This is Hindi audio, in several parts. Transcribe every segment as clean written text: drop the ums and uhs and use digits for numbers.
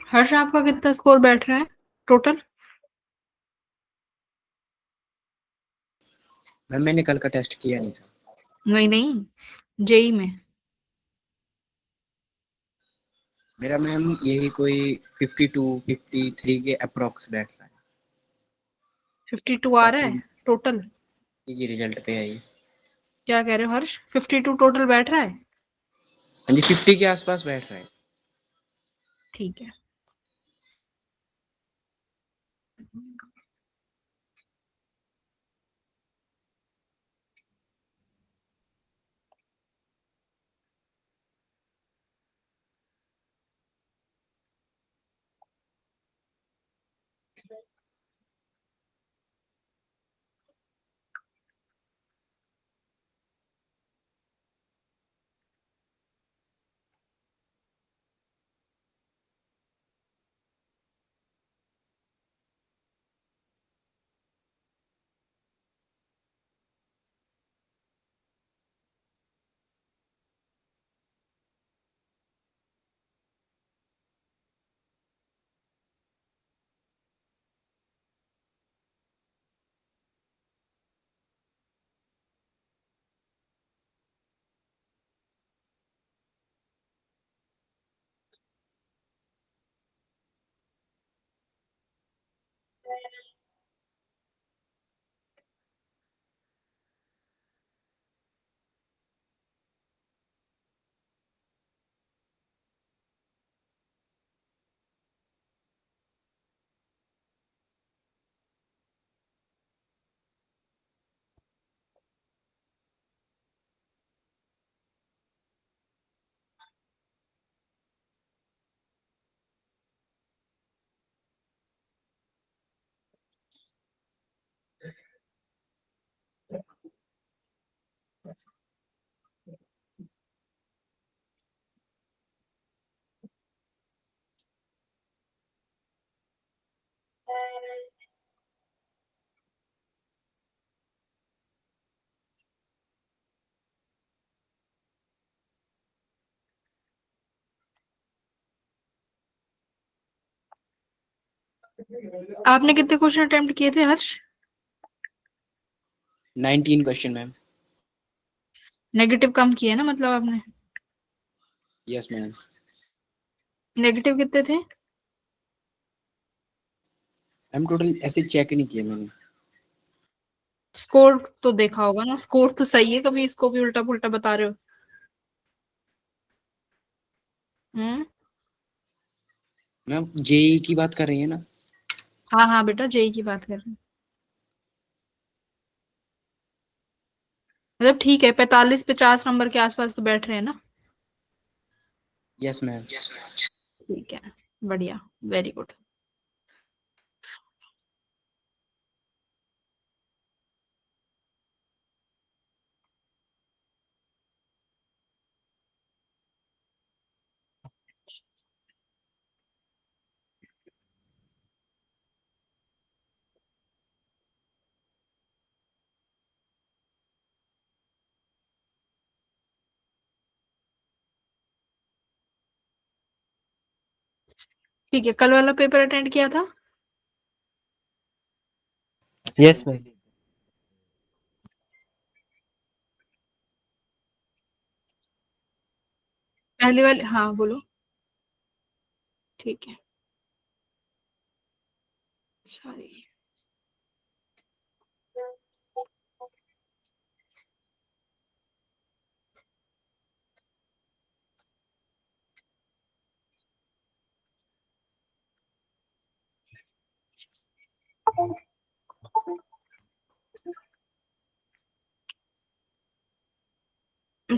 हर्ष, आपका कितना स्कोर बैठ रहा है टोटल? मैम मैंने कल का टेस्ट किया नहीं था। नहीं नहीं, जेई में। मेरा मैम यही कोई 52 53 के अप्रोक्स बैठ रहा है। 52 आ रहा बाकी है टोटल? जी रिजल्ट पे आई। क्या कह रहे हो हर्ष, 52 टोटल बैठ रहा है? हाँ जी 50 के आसपास बैठ रहा है। ठीक है। आपने कितने क्वेश्चन अटेम्प्ट किए थे हर्ष? 19 क्वेश्चन मैम। नेगेटिव कम किए ना मतलब आपने? Yes ma'am. नेगेटिव कितने थे? मैम टोटल ऐसे चेक नहीं किया मैंने। स्कोर तो देखा होगा ना, स्कोर तो सही है, कभी इसको भी उल्टा पुल्टा बता रहे हो? हम्म। मैम जेई की बात कर रही है ना। हाँ हाँ बेटा, जेई की बात कर रहे हैं। मतलब ठीक है, 45-50 नंबर के आसपास तो बैठ रहे हैं ना? Yes ma'am. ठीक है, बढ़िया, वेरी गुड। ठीक है, कल वाला पेपर अटेंड किया था? Yes ma'am. पहले वाले, हाँ बोलो। ठीक है। सॉरी।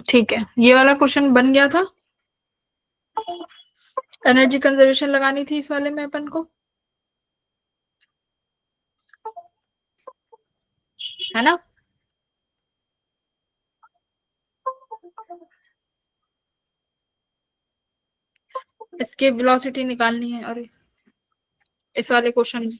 ठीक है, ये वाला क्वेश्चन बन गया था। एनर्जी कंजर्वेशन लगानी थी इस वाले में अपन को, है ना? इसके वेलोसिटी निकालनी है, और इस वाले क्वेश्चन में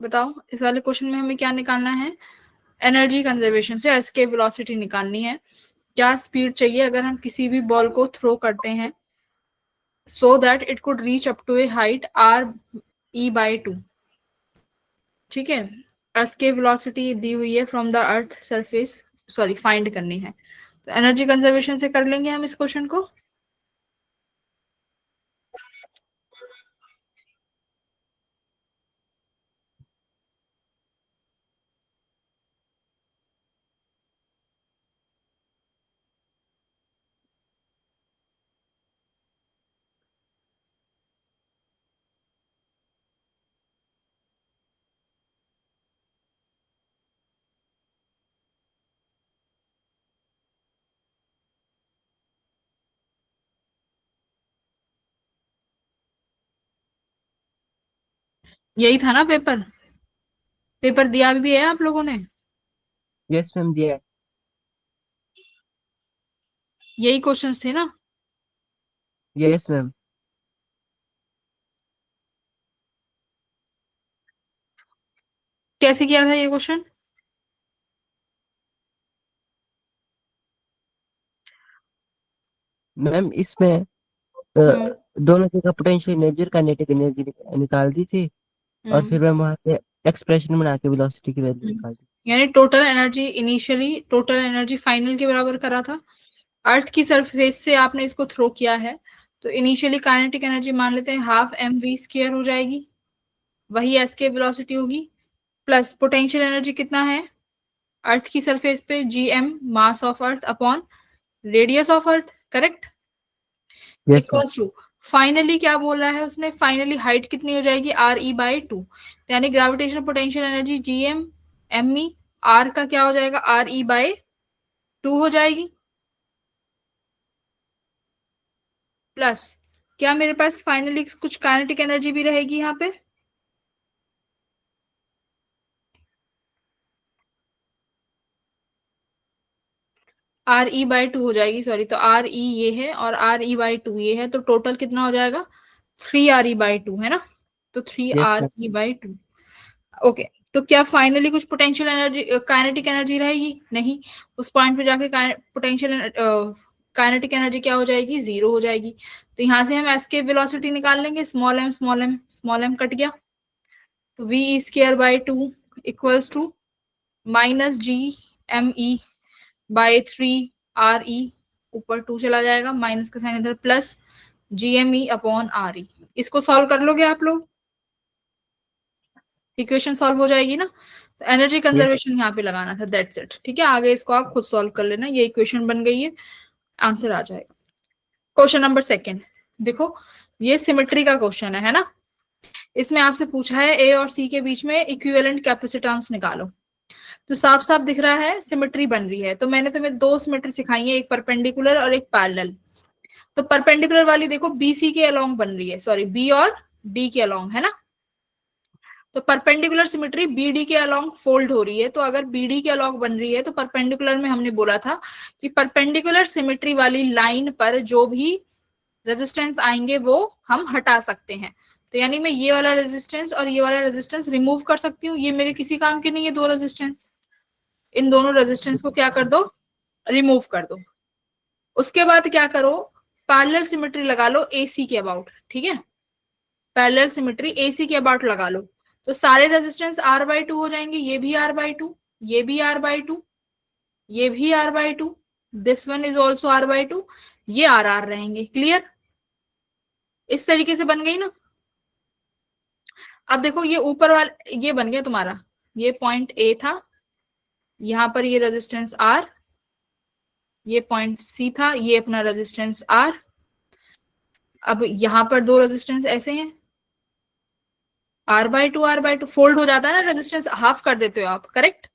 बताओ इस वाले क्वेश्चन में हमें क्या निकालना है? एनर्जी कंजर्वेशन से एस्केप वेलोसिटी निकालनी है। क्या स्पीड चाहिए अगर हम किसी भी बॉल को थ्रो करते हैं so that it could reach up to a height r e by 2। ठीक है, एस्केप वेलोसिटी दी हुई है from the earth surface, sorry find करनी है। तो एनर्जी कंजर्वेशन से कर लेंगे हम इस क्वेश्चन को। यही था ना पेपर? पेपर दिया भी है आप लोगों ने? यस मैम, दिया है। यही क्वेश्चंस थे ना? Yes ma'am. कैसे किया था ये क्वेश्चन? मैम इसमें हम्म दोनों जगह पोटेंशियल एनर्जी और काइनेटिक एनर्जी निकाल दी थी, और हम्म फिर मैम वहां से एक्सप्रेशन बना के वेलोसिटी की वैल्यू हम्म। निकाल दी। यानी total energy initially, total energy final के बराबर करा था। अर्थ की सरफेस से आपने इसको थ्रो किया है, तो इनिशियली काइनेटिक एनर्जी मान लेते हैं हाफ एम वी स्क्वायर हो जाएगी, वही एस्केप वेलोसिटी होगी। प्लस पोटेंशियल एनर्जी कितना है अर्थ की सरफेस पे, G M mass of earth upon radius of earth, correct? Yes ma'am. Equals to, finally क्या बोल रहा है उसने, फाइनली हाइट कितनी हो जाएगी, आर ई बाई टू। यानी gravitational potential energy G M M E, R का क्या हो जाएगा, आर ई बाई टू हो जाएगी। प्लस क्या मेरे पास फाइनली कुछ काइनेटिक एनर्जी भी रहेगी यहाँ पे? आर ई बाई टू हो जाएगी, सॉरी, तो आर ई ये है और आर ई बाई टू ये है, तो टोटल कितना हो जाएगा, three R E by two है ना? तो three yes R ma'am. E by two. Okay, तो क्या फाइनली कुछ पोटेंशियल एनर्जी, काइनेटिक एनर्जी रहेगी? नहीं। उस पॉइंट पे जाके पोटेंशियल काइनेटिक एनर्जी क्या हो जाएगी, जीरो हो जाएगी। तो यहाँ से हम एस्केप वेलोसिटी निकाल लेंगे, small M small M small M cut गया, तो V E square by two equals to minus G M E by three R E, ऊपर टू चला जाएगा, माइनस का साइन इधर, plus G M E upon R E. इसको सॉल्व कर लोगे आप लोग? इक्वेशन सॉल्व हो जाएगी ना? तो एनर्जी यस। कंजर्वेशन यहाँ पे लगाना था, दैट्स इट। ठीक है, आगे इसको आप खुद सॉल्व कर लेना, ये इक्वेशन बन गई है, आंसर आ जाएगा। क्वेश्चन नंबर सेकंड देखो, ये सिमेट्री का क्वेश्चन है ना? इसमें आपसे पूछा है ए और सी के बीच में इक्विवेलेंट कैपेसिटेंस निकालो। तो साफ साफ दिख रहा है सिमेट्री बन रही है। तो मैंने तुम्हें दो सिमेट्री सिखाई है, एक परपेंडिकुलर और एक पैरेलल। तो परपेंडिकुलर वाली देखो बी सी के अलोंग बन रही है, सॉरी बी और डी के अलोंग, है ना? तो परपेंडिकुलर सिमेट्री बीडी के अलोंग फोल्ड हो रही है। तो अगर बीडी के अलोंग बन रही है तो परपेंडिकुलर में हमने बोला था कि परपेंडिकुलर सिमेट्री वाली लाइन पर जो भी रेजिस्टेंस आएंगे वो हम हटा सकते हैं। तो यानी मैं ये वाला रेजिस्टेंस और ये वाला रेजिस्टेंस रिमूव कर सकती हूँ, ये मेरे किसी काम के नहीं है दो रेजिस्टेंस। इन दोनों रेजिस्टेंस को क्या कर दो, रिमूव कर दो। उसके बाद क्या करो, पैरेलल सिमेट्री लगा लो एसी के अबाउट। ठीक है, पैरेलल सिमेट्री एसी के अबाउट लगा लो, तो सारे रेजिस्टेंस आर बाई टू हो जाएंगे, ये भी आर बाई टू, ये भी आर बाई टू, ये भी R by two, this one is also R by two, ये आर आर रहेंगे। क्लियर? इस तरीके से बन गई ना? अब देखो ये ऊपर वाला ये बन गया तुम्हारा, ये पॉइंट ए था, यहां पर ये रेजिस्टेंस आर, ये पॉइंट सी था, ये अपना रेजिस्टेंस आर। अब यहां पर दो रेजिस्टेंस ऐसे हैं, आर बाई टू फोल्ड हो जाता है ना रेजिस्टेंस, हाफ कर देते हो आप, करेक्ट?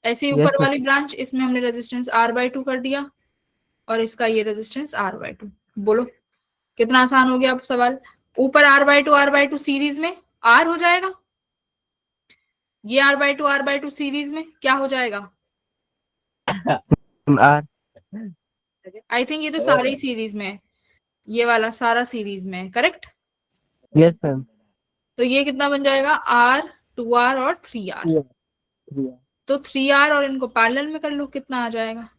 ऐसे ही यस ऊपर मैम। वाली ब्रांच, इसमें हमने रेजिस्टेंस आर बाई टू कर दिया और इसका ये रेजिस्टेंस आर बाई टू। बोलो कितना आसान हो गया अब सवाल। ऊपर आर बाई टू सीरीज में आर हो जाएगा, ये आर बाई टू सीरीज में क्या हो जाएगा, आर। आई थिंक ये तो सारे ही सीरीज में है, ये वाला सारा सीरीज में है, करेक्ट? Yes ma'am. तो ये कितना बन जाएगा, आर 2r और 3r। 3R। तो 3r और इनको पैरेलल में कर लो, कितना आ जाएगा?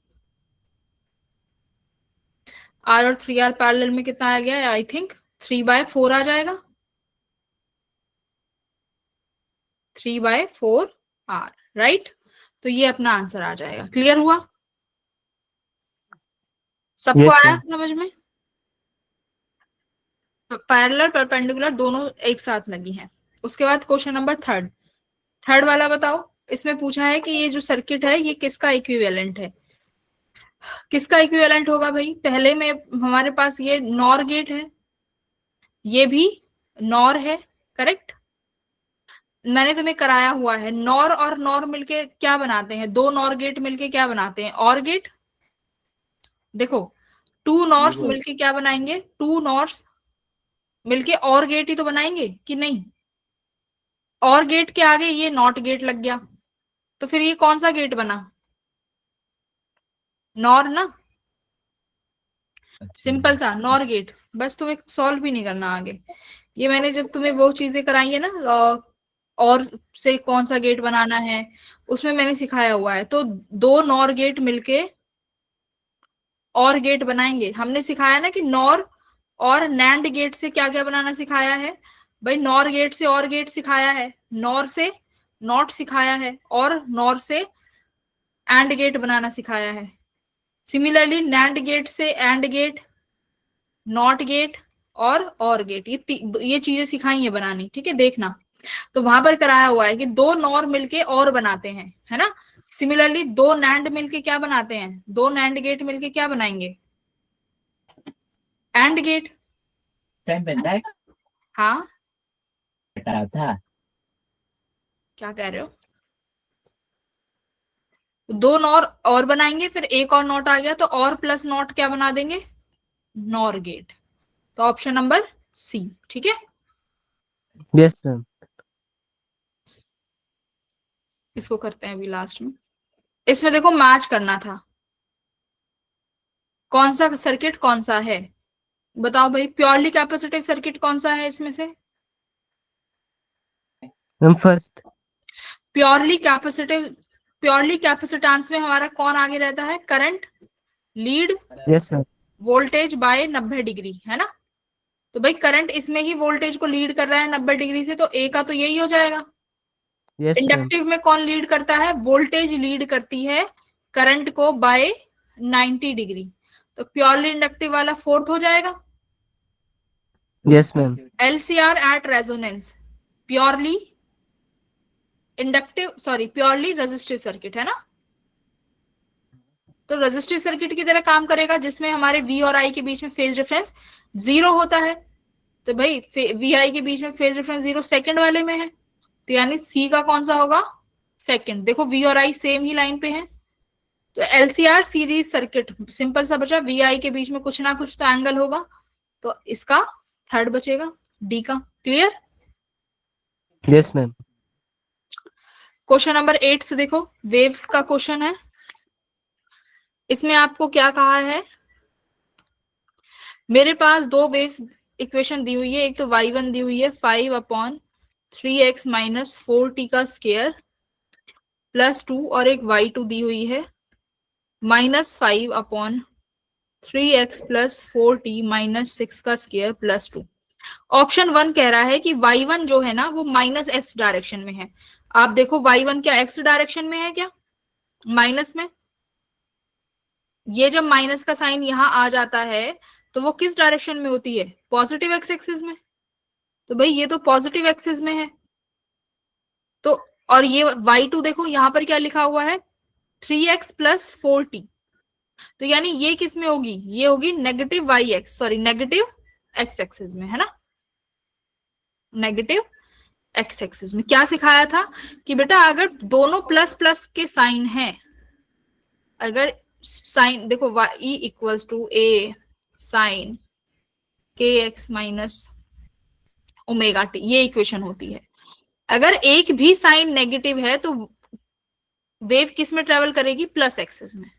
r और 3r पैरेलल में कितना आ गया? आई थिंक 3/4 आ जाएगा। 3/4r, right. तो ये अपना आंसर आ जाएगा। क्लियर हुआ? सबको Yes, आया ma'am. समझ में? पैरेलल परपेंडिकुलर दोनों एक साथ लगी हैं। उसके बाद क्वेश्चन नंबर थर्ड वाला बताओ। इसमें पूछा है कि ये जो सर्किट है ये किसका इक्विवेलेंट है? किसका इक्विवेलेंट होगा भाई? पहले में हमारे पास ये नॉर गेट है, ये भी नॉर है, करेक्ट। मैंने तुम्हें कराया हुआ है। नॉर और नॉर मिलके क्या बनाते हैं? दो नॉर गेट मिलके क्या बनाते हैं? और गेट। देखो, टू नॉर्स मिलके क्या बनाएंगे? टू नॉर्स मिलके और गेट ही तो बनाएंगे कि नहीं? और गेट के आगे ये नॉट गेट लग गया, तो फिर ये कौन सा गेट बना? नॉर ना, सिंपल सा नॉर गेट। बस तुम्हें सॉल्व भी नहीं करना आगे। ये मैंने जब तुम्हें वो चीजें कराई है ना, और से कौन सा गेट बनाना है, उसमें मैंने सिखाया हुआ है। तो दो नॉर गेट मिलके और गेट बनाएंगे। हमने सिखाया ना कि नॉर और नैंड गेट से क्या क्या बनाना सिखाया है भाई? नॉर गेट से और गेट सिखाया है, नॉर से नॉट सिखाया है, और नॉर से एंड गेट बनाना सिखाया है। सिमिलरली नैंड गेट से एंड गेट, नॉट गेट और गेट, ये चीजें सिखाई है बनानी, ठीक है? देखना, तो वहां पर कराया हुआ है कि दो नॉर मिलके और बनाते हैं, है ना। सिमिलरली दो नैंड मिलके क्या बनाते हैं? दो नैंड गेट मिलके क्या बनाएंगे? And gate. टाइम बनता है। हाँ, बता था। क्या कह रहे हो? दो नॉर और बनाएंगे, फिर एक और नॉट आ गया तो और प्लस नॉट क्या बना देंगे? Nor gate. तो ऑप्शन नंबर सी, ठीक है। Yes, ma'am. इसको करते हैं अभी लास्ट में। इसमें देखो मैच करना था, कौन सा सर्किट कौन सा है, बताओ भाई। प्योरली कैपेसिटिव सर्किट कौन सा है इसमें से? Ma'am, first. प्योरली कैपेसिटेंस में हमारा कौन आगे रहता है? Current, lead, Yes, ma'am. Voltage bye 90 degree, है ना। तो भाई करंट इसमें ही वोल्टेज को लीड कर रहा है 90 डिग्री से, तो ए का तो यही हो जाएगा। Yes, ma'am. इंडक्टिव में कौन लीड करता है? वोल्टेज लीड करती है करंट को बाय 90 डिग्री, तो प्योरली इंडक्टिव वाला फोर्थ हो जाएगा। Yes, ma'am. LCR at resonance, purely inductive, sorry purely resistive circuit, है ना। तो रेजिस्टिव सर्किट की तरह काम करेगा, जिसमें हमारे V और I के बीच में फेज डिफरेंस 0 होता है। तो भाई VI के बीच में फेज डिफरेंस 0 सेकंड वाले में है, तो यानी सी का कौन सा होगा? सेकंड। देखो V और I सेम ही लाइन पे है, तो LCR सीरीज सर्किट सिंपल सा बचा। VI के बीच में कुछ ना कुछ तो एंगल होगा, तो इसका थर्ड बचेगा, डी का। Clear? Yes, ma'am. Question number 8 से देखो, वेव का क्वेश्चन है। इसमें आपको क्या कहा है? मेरे पास दो वेव्स इक्वेशन दी हुई है। एक तो y1 दी हुई है 5/3x माइनस 4t का स्केयर प्लस 2, और एक y2 दी हुई है -5/3x प्लस 4t माइनस 6 का स्केयर प्लस 2। ऑप्शन 1 कह रहा है कि y1 जो है ना वो माइनस x डायरेक्शन में है। आप देखो y1 क्या x डायरेक्शन में है क्या? माइनस में। ये जब माइनस का साइन यहां आ जाता है तो वो किस डायरेक्शन में होती है? पॉजिटिव एक्स एक्सिस में। तो भाई ये तो पॉजिटिव एक्सिस में है। तो और ये y2 देखो यहां पर क्या लिखा हुआ है? 3x plus 4t। तो यानी ये किस में होगी? ये होगी नेगेटिव नेगेटिव एक्स एक्सिस में, है ना। नेगेटिव एक्स एक्सिस में। क्या सिखाया था कि बेटा अगर दोनों प्लस प्लस के साइन हैं, अगर साइन देखो y equals to a sine kx minus omega T, ये इक्वेशन होती है। अगर एक भी साइन नेगेटिव है तो वेव किस में ट्रेवल करेगी? प्लस एक्सिस में,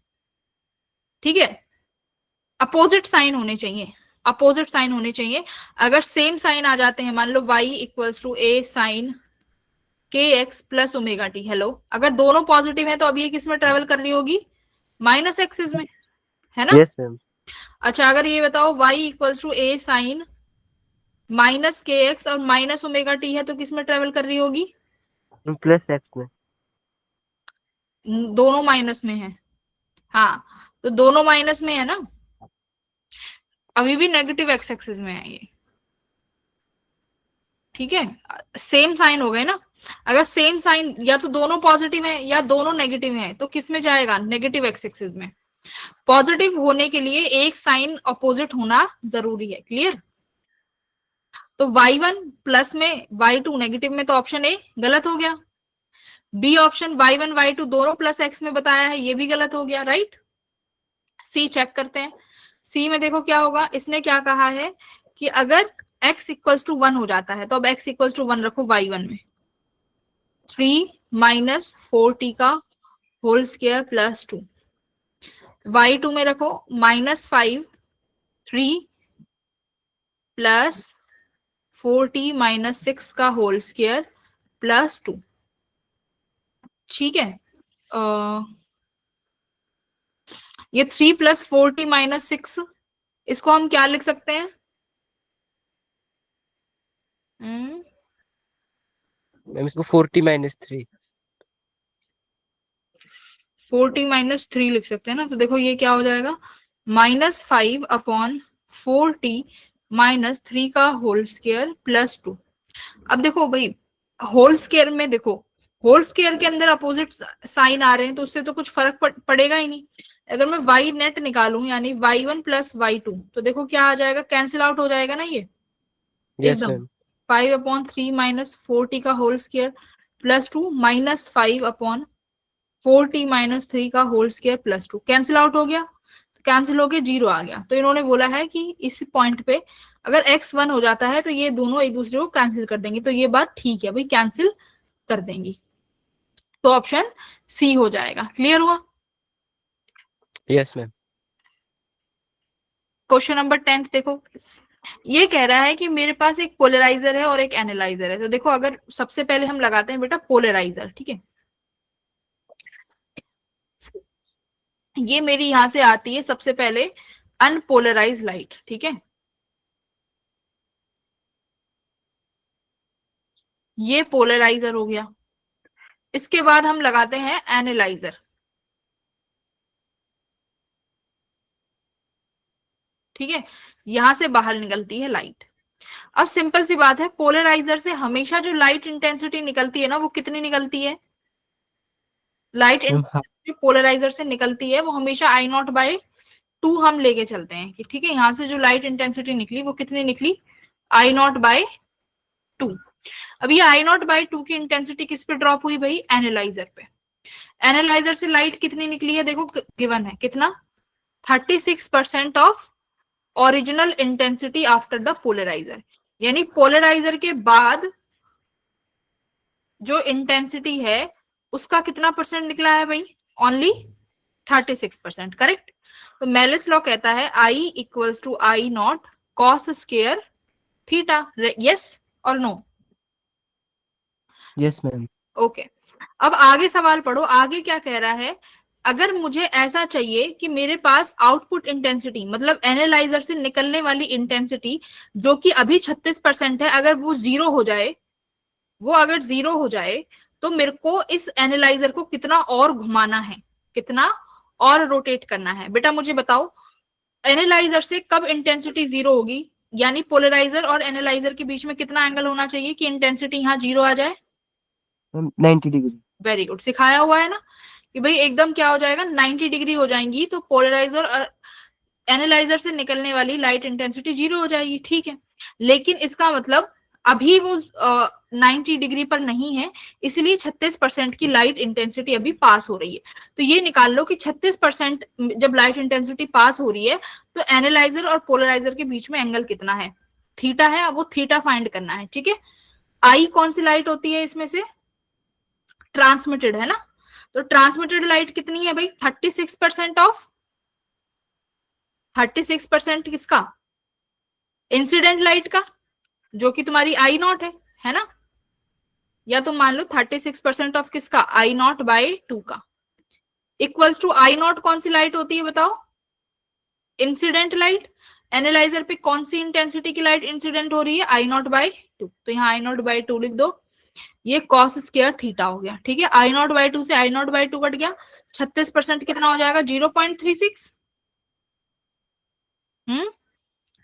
ठीक है। अपोजिट साइन होने चाहिए, अपोजिट साइन होने चाहिए। अगर सेम साइन आ जाते हैं, मान लो y equals to a sine के x plus omega t. Hello, अगर दोनों पॉजिटिव है तो अब ये किस में ट्रेवल कर रही होगी, माइनस एक्सिस में, है ना। Yes ma'am. अच्छा, अगर ये बताओ y equals to A sine minus K X और माइनस ओमेगा टी है तो किस में ट्रेवल कर रही होगी, प्लस एक्स में। दोनों माइनस में है। हाँ, तो दोनों माइनस में है ना, अभी भी नेगेटिव एक्स एक्सिस में है ये, ठीक है। सेम साइन हो गए ना। अगर सेम साइन या तो दोनों पॉजिटिव है या दोनों नेगेटिव है तो किस में जाएगा, नेगेटिव एक्स एक्सिस में। पॉजिटिव होने के लिए एक साइन अपोजिट होना जरूरी है, क्लियर। तो y1 प्लस में y2 नेगेटिव में, तो ऑप्शन ए गलत हो गया। बी ऑप्शन y1 y2 दोनों प्लस एक्स में बताया है, ये भी गलत हो गया, राइट। सी चेक करते हैं। सी में देखो क्या होगा, इसने क्या कहा है कि अगर x इक्वल्स टू 1 हो जाता है तो अब x इक्वल्स टू 1 रखो y1 में, 3 माइनस 4t का होल स्क्वायर प्लस 2, y2 में रखो -5 3 प्लस 4t माइनस 6 का होल स्क्वायर प्लस 2, ठीक है। ये 3 प्लस 4t माइनस 6, इसको हम क्या लिख सकते हैं, मैम इसको 40 - 3। 4t माइनस 3 लिख सकते हैं ना। तो देखो ये क्या हो जाएगा, -5 अपॉन 4t माइनस 3 का होल स्क्वायर प्लस 2। अब देखो भाई, होल स्क्वायर में देखो, होल स्क्वायर के अंदर अपोजिट साइन आ रहे हैं तो उससे तो कुछ फर्क पड़ेगा ही नहीं। अगर मैं y नेट निकालूं यानी y1 प्लस y2 तो देखो क्या आ जाएगा, कैंसिल आउट हो जाएगा ना ये यस एकदम। मैम। 5/3 माइनस 4t का whole square plus 2 -5/4t minus 3 का whole square plus 2 cancel out हो गया, कैंसिल होके 0 आ गया। तो इन्होंने बोला है कि इस पॉइंट पे अगर x 1 हो जाता है तो ये दोनों एक दूसरे को कैंसिल कर देंगे, तो ये बात ठीक है भाई, कैंसिल कर देंगी। तो ऑप्शन सी हो जाएगा, क्लियर हुआ। Yes ma'am. क्वेश्चन नंबर 10 देखो, ये कह रहा है कि मेरे पास एक पोलराइजर है और एक एनालाइजर है। तो देखो, अगर सबसे पहले हम लगाते हैं बेटा पोलराइजर, ठीक है। ये मेरी यहां से आती है सबसे पहले अनपोलराइज लाइट, ठीक है। ये पोलराइजर हो गया। इसके बाद हम लगाते हैं एनालाइजर, ठीक है। यहां से बाहर निकलती है लाइट। अब सिंपल सी बात है, पोलराइजर से हमेशा जो लाइट इंटेंसिटी निकलती है ना, वो कितनी निकलती है, लाइट मैम इंटेंसिटी पोलराइजर से निकलती है वो हमेशा I0/2 हम लेके चलते हैं कि ठीक है, यहां से जो लाइट इंटेंसिटी निकली वो कितनी निकली, I0/2। अब ये I0/2 की इंटेंसिटी किस पे ड्रॉप हुई भाई, एनालाइजर पे। एनालाइजर से लाइट कितनी निकली है, देखो गिवन है कितना, 36% of original intensity after the polarizer. यानी पोलराइजर के बाद जो इंटेंसिटी है उसका कितना परसेंट निकला है भाई, ओनली 36%, करेक्ट। तो मेलिस लॉ कहता है I equals to I0 cos square theta, yes और नो। Yes ma'am. ओके, अब आगे सवाल पढ़ो, आगे क्या कह रहा है, अगर मुझे ऐसा चाहिए कि मेरे पास आउटपुट इंटेंसिटी मतलब एनालाइजर से निकलने वाली इंटेंसिटी जो कि अभी 36% है, अगर वो जीरो हो जाए, वो अगर जीरो हो जाए तो मेरे को इस एनालाइजर को कितना और घुमाना है, कितना और रोटेट करना है। बेटा मुझे बताओ, एनालाइजर से कब इंटेंसिटी जीरो होगी, यानी पोलराइजर और एनालाइजर के बीच में कितना एंगल होना चाहिए कि इंटेंसिटी यहाँ जीरो आ जाए, मैम 90 डिग्री। वेरी गुड, सिखाया हुआ है ना कि भाई एकदम क्या हो जाएगा, 90 डिग्री हो जाएंगी तो पोलराइजर और एनालाइजर से निकलने वाली लाइट इंटेंसिटी जीरो हो जाएगी, ठीक है। लेकिन इसका मतलब अभी वो 90 डिग्री पर नहीं है, इसलिए 36% की लाइट इंटेंसिटी अभी पास हो रही है। तो ये निकाल लो कि 36% जब लाइट इंटेंसिटी पास हो रही है तो एनालाइजर और पोलराइजर के बीच में एंगल कितना है, थीटा है। अब वो थीटा फाइंड करना है, ठीक है। आई कौन सी लाइट होती है इसमें से, ट्रांसमिटेड है ना। तो ट्रांसमिटेड लाइट कितनी है भाई, 36% ऑफ 36% किसका, इंसिडेंट लाइट का, जो कि तुम्हारी I0 है ना। या तो मान लो 36% ऑफ किसका, आई नॉट बाई 2 का, इक्वल्स टू आई नॉट कौन सी लाइट होती है बताओ, इंसिडेंट लाइट। एनालाइजर पे कौन सी इंटेंसिटी की लाइट इंसिडेंट हो रही है, आई नॉट बाई 2, तो यहाँ आई नॉट बाई 2 लिख दो, ये कॉस स्क्वायर थीटा हो गया। ठीक है, आई नॉट बाई 2 से आई नॉट बाई 2 कट गया, 36% कितना हो जाएगा, 0.36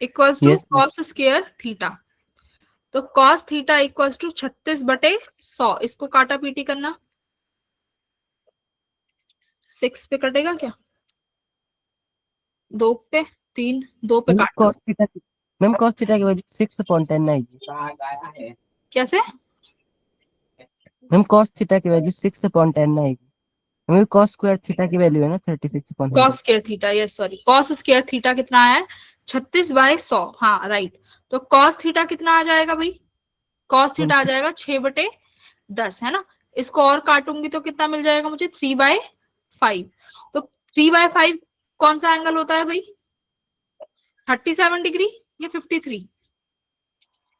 equals to Yes, ma'am. Cos square theta. तो कॉस थीटा इक्वल्स टू 36/100, इसको काटा पीटी करना, 6 पे कटेगा क्या, 2 पे 3, 2 पे मैम काट लो। cos थीटा की वैल्यू 6/10 आएगी। कैसे, मैम cos थीटा की वैल्यू 6/10 आएगी। मैम cos स्क्वायर थीटा की वैल्यू है ना 36/100। Cos square theta, yes sorry, cos square theta कितना है, 36/100, हाँ राइट। तो कॉस थीटा कितना आ जाएगा भाई, कॉस थीटा आ जाएगा 6/10, है ना। इसको और काटूंगी तो कितना मिल जाएगा मुझे, 3/5। तो 3/5 कौन सा एंगल होता है भाई, 37 डिग्री या 53,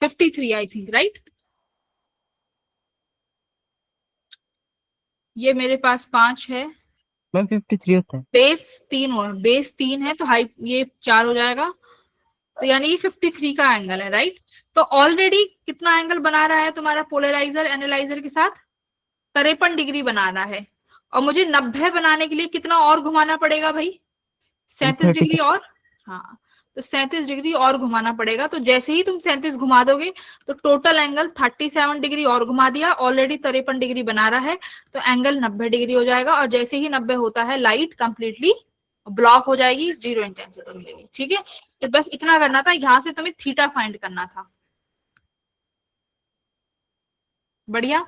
53 आई थिंक, राइट। ये मेरे पास 5 है, मैम 53 होता है। बेस 3 हो, बेस 3 है तो हाइट ये 4 हो जाएगा, तो यानी ये 53 का एंगल है, राइट। तो ऑलरेडी कितना एंगल बना रहा है तुम्हारा पोलराइजर एनालाइजर के साथ, 53 डिग्री बना रहा है, और मुझे 90 बनाने के लिए कितना और घुमाना पड़ेगा भाई, 37 डिग्री और, हाँ तो 37 डिग्री और घुमाना पड़ेगा। तो जैसे ही तुम 37 घुमा दोगे तो टोटल एंगल 37 डिग्री और घुमा दिया, ऑलरेडी 53 डिग्री बना रहा है, तो एंगल 90 डिग्री हो जाएगा, और जैसे ही 90 होता है लाइट कंप्लीटली ब्लॉक हो जाएगी, 0 इंटेंसिटी मिलेगी। ठीक है, तो बस इतना करना था, यहां से तुम्हें थीटा फाइंड करना था। बढ़िया।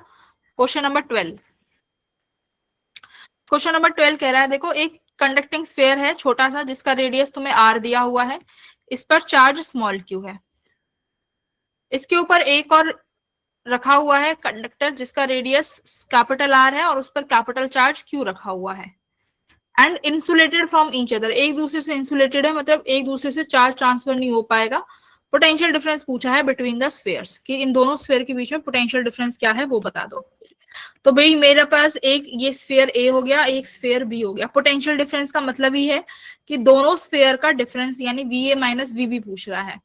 क्वेश्चन नंबर 12, क्वेश्चन नंबर 12 कह रहा है, देखो एक कंडक्टिंग स्फीयर है छोटा सा, जिसका रेडियस तुम्हें आर दिया हुआ है, इस पर चार्ज स्मॉल क्यू है, इसके ऊपर एक और रखा हुआ है कंडक्टर जिसका रेडियस कैपिटल आर है और उस पर कैपिटल चार्ज क्यू रखा हुआ है, and insulated from each other, एक दूसरे से इंसुलेटेड है, मतलब एक दूसरे से चार्ज ट्रांसफर नहीं हो पाएगा। पोटेंशियल डिफरेंस पूछा है बिटवीन द स्फीयर्स, कि इन दोनों स्फीयर के बीच में पोटेंशियल डिफरेंस क्या है वो बता दो। तो भाई मेरे पास एक ये स्फीयर ए हो गया, एक स्फीयर बी हो गया। पोटेंशियल डिफरेंस का मतलब ही है कि दोनों स्फीयर का डिफरेंस यानी VA माइनस VB पूछ रहा है।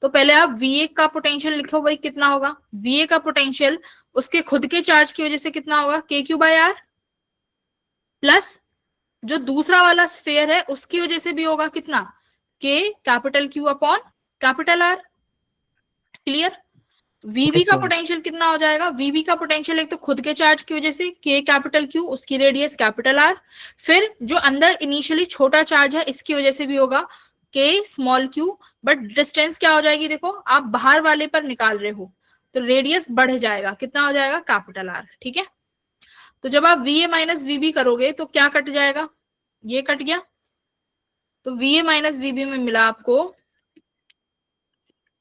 तो पहले आप VA का पोटेंशियल लिखो भाई, कितना होगा, VA का पोटेंशियल उसके खुद के चार्ज की वजह से कितना होगा, KQ/R, प्लस जो दूसरा वाला स्फीयर है उसकी वजह से भी होगा कितना, K capital Q upon capital R। Clear. VB का पोटेंशियल कितना हो जाएगा, VB का पोटेंशियल एक तो खुद के चार्ज की वजह से K कैपिटल Q, उसकी रेडियस कैपिटल R, फिर जो अंदर इनिशियली छोटा चार्ज है इसकी वजह से भी होगा K small q, but distance क्या हो जाएगी, देखो आप बाहर वाले पर निकाल रहे हो तो रेडियस बढ़ जाएगा, कितना हो जाएगा, कैपिटल R। ठीक है, तो जब आप VA माइनस VB करोगे तो क्या कट जाएगा, ये कट गया, तो VA माइनस VB में मिला आपको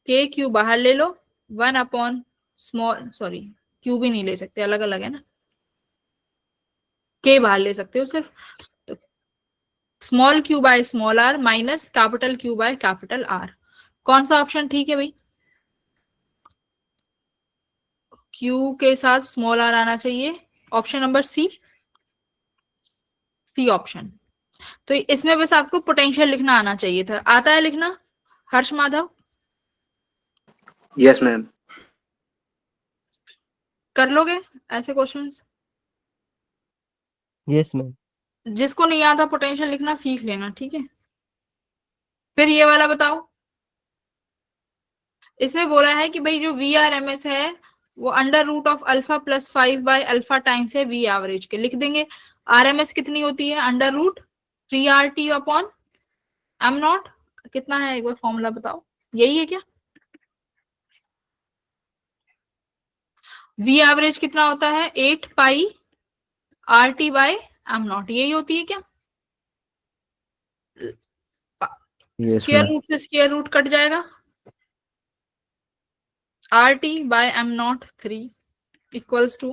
KQ बाहर ले लो, 1 अपॉन स्मॉल, सॉरी Q भी नहीं ले सकते, अलग अलग है ना, K बाहर ले सकते हो सिर्फ, तो small q by small r minus capital Q by capital R। कौन सा ऑप्शन ठीक है भाई, Q के साथ स्मॉल r आना चाहिए, ऑप्शन नंबर सी ऑप्शन। तो इसमें बस आपको पोटेंशियल लिखना आना चाहिए था, आता है लिखना हर्ष माधव? Yes ma'am. कर लोगे ऐसे क्वेश्चंस? Yes ma'am. जिसको नहीं आता पोटेंशियल लिखना सीख लेना, ठीक है। फिर ये वाला बताओ, इसमें बोला है कि भाई जो VRMS है वो under root of alpha plus 5 by alpha times है V एवरेज के, लिख देंगे। RMS कितनी होती है, under root 3RT upon M naught, कितना है एक बार फॉर्मूला बताओ, यही है क्या, V एवरेज कितना होता है 8 pi RT by M naught, यही होती है क्या, स्क्वायर रूट से स्क्वायर रूट कट जाएगा, RT by M naught 3 equals to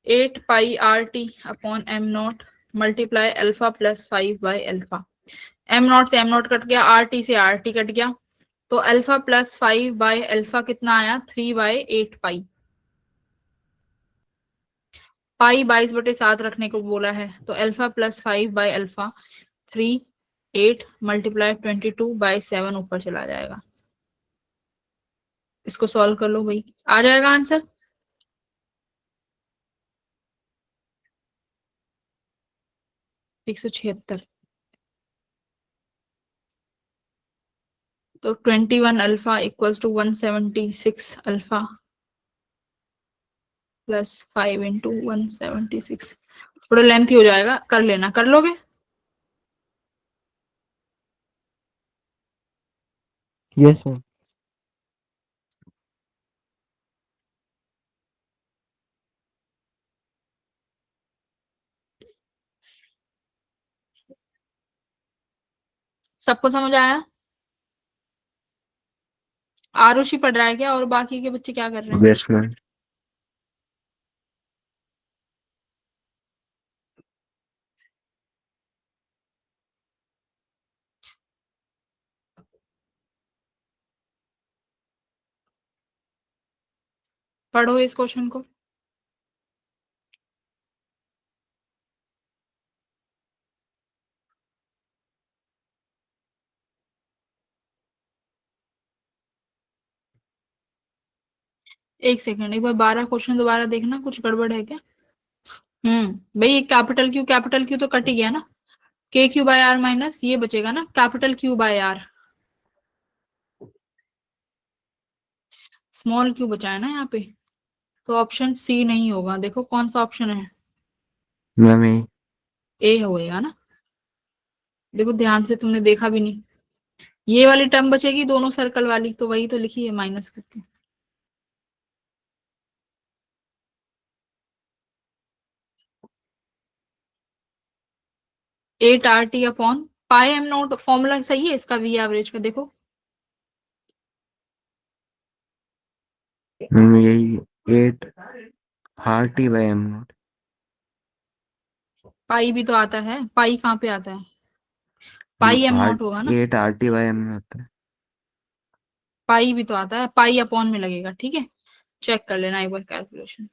8 pi RT upon M naught multiply alpha plus 5 by alpha, M naught से M नॉट कट गया, RT से RT कट गया, तो अल्फा प्लस 5 बाय अल्फा कितना आया, 3/8 पाई। पाई 22/7 रखने को बोला है, तो अल्फा प्लस 5/अल्फा 3 8 मल्टीप्लाई 22/7 ऊपर चला जाएगा। इसको सॉल्व कर लो भाई, आ जाएगा आंसर। एक 176। तो 21 alpha equals to 176 alpha plus 5 into 176। थोड़ा लेंथी हो जाएगा, कर लेना, कर लोगे? Yes ma'am. सबको समझ आया? आरुषि पढ़ रहा है क्या, और बाकी के बच्चे क्या कर रहे हैं? Yes ma'am. पढ़ो इस क्वेश्चन को। एक सेकंड, एक बार 12 क्वेश्चन दोबारा देखना, कुछ गड़बड़ है क्या? भाई कैपिटल क्यू तो कट ही गया ना, के क्यू बाय आर माइनस ये बचेगा ना, capital Q by R, small Q बचा है ना यहाँ पे, तो ऑप्शन सी नहीं होगा। देखो कौन सा ऑप्शन है, मैम ए होएगा ना। देखो ध्यान से, तुमने देखा भी नहीं, ये वाली टर्म बचेगी दोनों सर्कल वाली, तो वही तो लिखी है माइनस करके। 8 RT upon pi am not, formula सही है इसका वी एवरेज का, देखो मैम यही 8 RT/m0। पाई भी तो आता है, पाई कहाँ पे आता है, पाई एम नॉट होगा ना, 8 RT/m में होता है। पाई भी तो आता है, पाई अपॉन में लगेगा, ठीक है, चेक कर लेना एक बार कैलकुलेशन।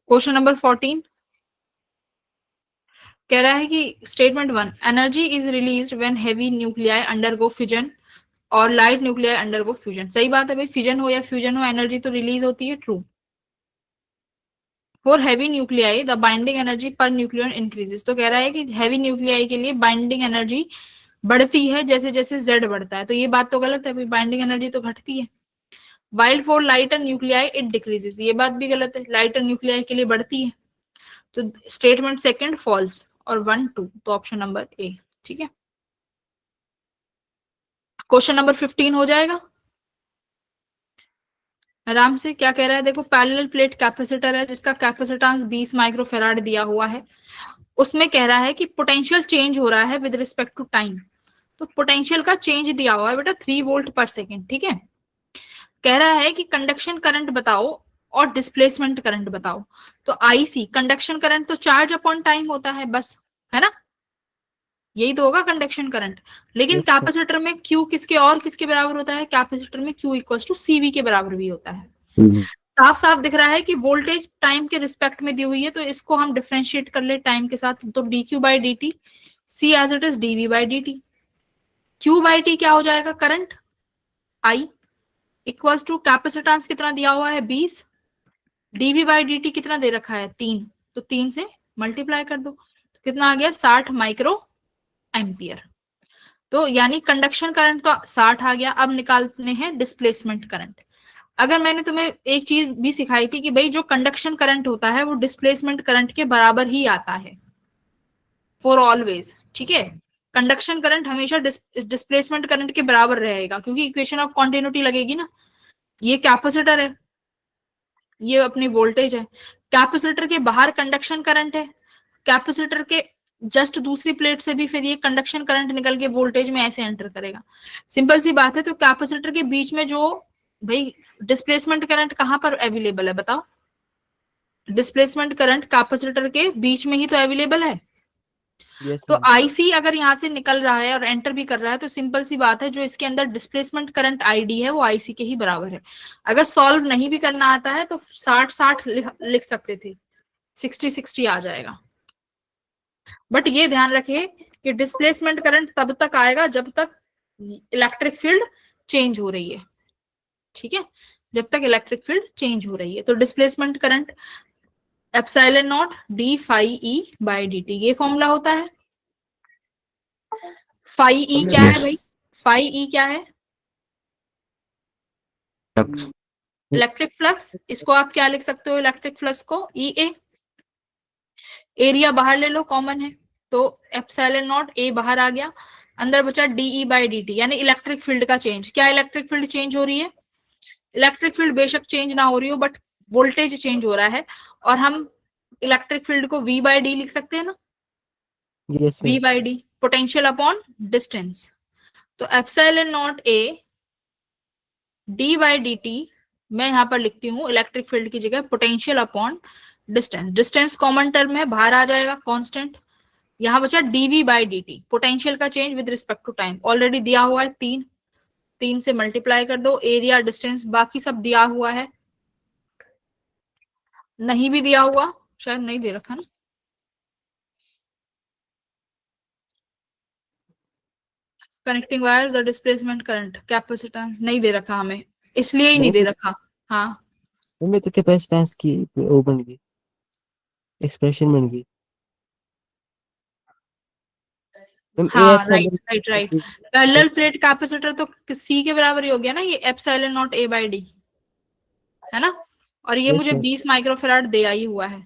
क्वेश्चन नंबर 14 कह रहा है कि statement 1, energy is released when heavy nuclei undergo fission और लाइट न्यूक्लियाई अंडरगो फ्यूजन। सही बात है भाई, फिजन हो या फ्यूजन हो एनर्जी तो रिलीज होती है, true. For heavy nuclei the binding energy per nucleon increases, तो कह रहा है कि हैवी न्यूक्लियाई के लिए बाइंडिंग एनर्जी बढ़ती है जैसे जैसे जेड बढ़ता है, तो ये बात तो गलत है भाई, बाइंडिंग एनर्जी तो घटती है। Wild for lighter nuclei it decreases, ये बात भी गलत है, लाइटर न्यूक्लियाई के लिए बढ़ती है। तो स्टेटमेंट सेकंड फॉल्स और 1 2, तो ऑप्शन नंबर ए, ठीक है। क्वेश्चन नंबर 15 हो जाएगा आराम से। क्या कह रहा है देखो, पैरेलल प्लेट कैपेसिटर है जिसका कैपेसिटेंस 20 माइक्रोफेराड दिया हुआ है, उसमें कह रहा है कि पोटेंशियल चेंज हो रहा है विद रिस्पेक्ट टू टाइम। तो पोटेंशियल का चेंज दिया हुआ है बेटा 3 वोल्ट पर सेकेंड, ठीक है। कह रहा है कि कंडक्शन करंट बताओ और डिस्प्लेसमेंट करंट बताओ। तो आईसी कंडक्शन करंट तो चार्ज अपॉन टाइम होता है बस, है ना, यही तो होगा कंडक्शन करंट। लेकिन Yes, sir. कैपेसिटर में क्यू किसके और किसके बराबर होता है, कैपेसिटर में क्यू इक्वल टू सीवी के बराबर भी होता है। साफ साफ दिख रहा है कि वोल्टेज टाइम के रिस्पेक्ट में दी हुई है, तो इसको हम डिफरेंशिएट कर ले टाइम के साथ, तो D Q by D T, C as it is DV by D T. Q by T क्या हो जाएगा, current I equals to capacitance कितना दिया हुआ है 20, डीवी बाई डी टी कितना दे रखा है 3, तो 3 से मल्टीप्लाई कर दो, तो कितना आ गया 60 माइक्रो एम्पियर। तो यानी कंडक्शन करंट तो 60 आ गया, अब निकालने हैं डिस्प्लेसमेंट करंट। अगर मैंने तुम्हें एक चीज भी सिखाई थी कि भाई जो कंडक्शन करंट होता है वो डिस्प्लेसमेंट करंट के बराबर ही आता है फॉर ऑलवेज, ठीक है। कंडक्शन करंट हमेशा डिस्प्लेसमेंट करंट के बराबर रहेगा, क्योंकि इक्वेशन ऑफ कॉन्टिन्यूटी लगेगी ना। ये कैपेसिटर है, ये अपनी वोल्टेज है, कैपेसिटर के बाहर कंडक्शन करंट है, कैपेसिटर के जस्ट दूसरी प्लेट से भी फिर ये कंडक्शन करंट निकल के वोल्टेज में ऐसे एंटर करेगा, सिंपल सी बात है। तो कैपेसिटर के बीच में जो भाई डिस्प्लेसमेंट करंट कहां पर अवेलेबल है बताओ, डिस्प्लेसमेंट करंट कैपेसिटर के बीच में ही तो अवेलेबल है। यस तो मैम। आईसी अगर यहाँ से निकल रहा है और एंटर भी कर रहा है तो सिंपल सी बात है, जो इसके अंदर डिस्प्लेसमेंट करंट आईडी है वो आईसी के ही बराबर है। अगर सॉल्व नहीं भी करना आता है तो 60-60 लिख सकते थे, 60-60 आ जाएगा। बट ये ध्यान रखे कि डिस्प्लेसमेंट करंट तब तक आएगा जब तक इलेक्ट्रिक फील्ड चेंज हो रही है, ठीक है, जब तक इलेक्ट्रिक फील्ड चेंज हो रही है। तो displacement current epsilon naught D phi E by D T, ये फॉर्मूला होता है। फाई ई क्या है भाई, फाई ई क्या है, इलेक्ट्रिक फ्लक्स। इसको आप क्या लिख सकते हो, इलेक्ट्रिक फ्लक्स को ई ए। एरिया बाहर ले लो, कॉमन है, तो एप्सिलॉन नॉट ए बाहर आ गया, अंदर बचा डीई बाई डी टी, यानी इलेक्ट्रिक फील्ड का चेंज। क्या इलेक्ट्रिक फील्ड चेंज हो रही है, इलेक्ट्रिक फील्ड बेशक चेंज ना हो रही हो बट वोल्टेज चेंज हो रहा है, और हम इलेक्ट्रिक फील्ड को वी बाई डी लिख सकते हैं ना, yes V ma'am. By d, potential upon distance. तो epsilon naught A d by D t, मैं यहां पर लिखती हूँ इलेक्ट्रिक फील्ड की जगह potential upon distance. Distance common term है, बाहर आ जाएगा कांस्टेंट। यहां बचा dV by D t, potential का change with respect to time, already दिया हुआ है 3 से मल्टीप्लाई कर दो, एरिया डिस्टेंस बाकी सब दिया हुआ है। नहीं भी दिया हुआ, शायद नहीं दे रखा ना, connecting vires the displacement current capacitance नहीं दे रखा हमें, इसलिए ही नहीं दे रखा। हाँ मैम तो कैपेसिटेंस की वो बन गई, एक्सप्रेशन बन गई मैम। ए हाँ, right epsilon right right, parallel plate capacitor तो सी के बराबर ही हो गया ना, ये epsilon naught A by D है ना, और ये यस मुझे मैम। 20 माइक्रोफेराड दिया ही हुआ है,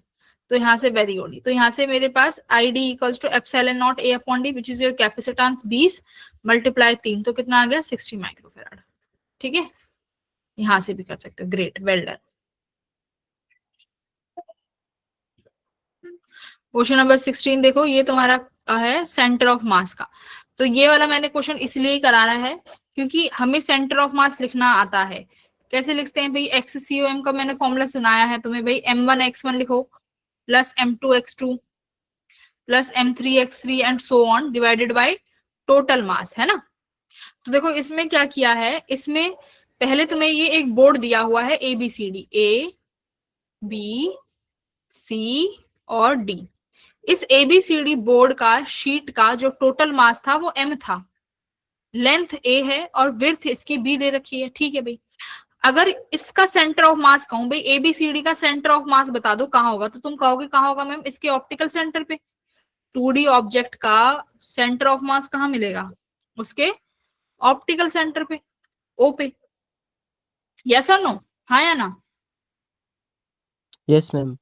तो यहाँ से वेरी होगी, तो यहाँ से मेरे पास आई d equals to epsilon naught A upon d which is your capacitance 20 multiply 3, तो कितना आ गया 60 माइक्रोफेराड। ठीक है, यहाँ से भी कर सकते हो, great, well done. Question number 16 देखो, ये तुम्हारा है सेंटर ऑफ मास का। तो ये वाला मैंने क्वेश्चन इसलिए ही कराना है क्योंकि हमें सेंटर ऑफ मास लिखना आता है। कैसे लिखते हैं भाई, एक्ससीओएम का मैंने फॉर्मूला सुनाया है तुम्हें भाई, m1x1 लिखो plus m2x2 plus m3x3 and so on divided by total mass, है ना। तो देखो इसमें क्या किया है, इसमें पहले तुम्हें ये एक बोर्ड दिया हुआ है ABCD, A B C और D। इस ABCD बोर्ड का शीट का जो टोटल मास था वो m था, लेंथ A है और विड्थ इसकी B दे रखी है, ठीक है भाई। अगर इसका सेंटर ऑफ मास कहूं भाई, ABCD का सेंटर ऑफ मास बता दो कहां होगा, तो तुम कहोगे कहां होगा मैम, इसके ऑप्टिकल सेंटर पे। 2D ऑब्जेक्ट का सेंटर ऑफ मास कहां मिलेगा, उसके ऑप्टिकल सेंटर पे, O पे। यस और नो, हाँ या ना। Yes ma'am.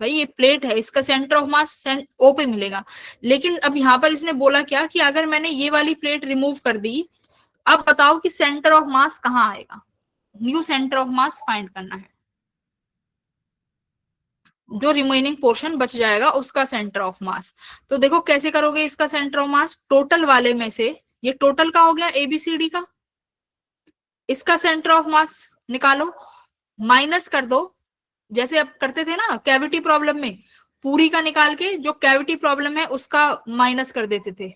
भाई ये प्लेट है, इसका सेंटर ऑफ मास O पे मिलेगा। लेकिन अब यहाँ पर इसने बोला क्या कि अगर मैंने ये वाली प्लेट रिमूव कर दी, अब बताओ कि सेंटर ऑफ मास कहाँ आएगा, new centre of mass find करना है। जो रिमेनिंग पोर्शन बच जाएगा उसका सेंटर ऑफ मास। तो देखो कैसे करोगे इसका सेंटर ऑफ मास, टोटल वाले में से, ये टोटल का हो गया ABCD का, इसका सेंटर ऑफ मास निकालो, माइनस कर दो, जैसे अब करते थे ना कैविटी प्रॉब्लम में, पूरी का निकाल के जो कैविटी प्रॉब्लम है उसका माइनस कर देते थे।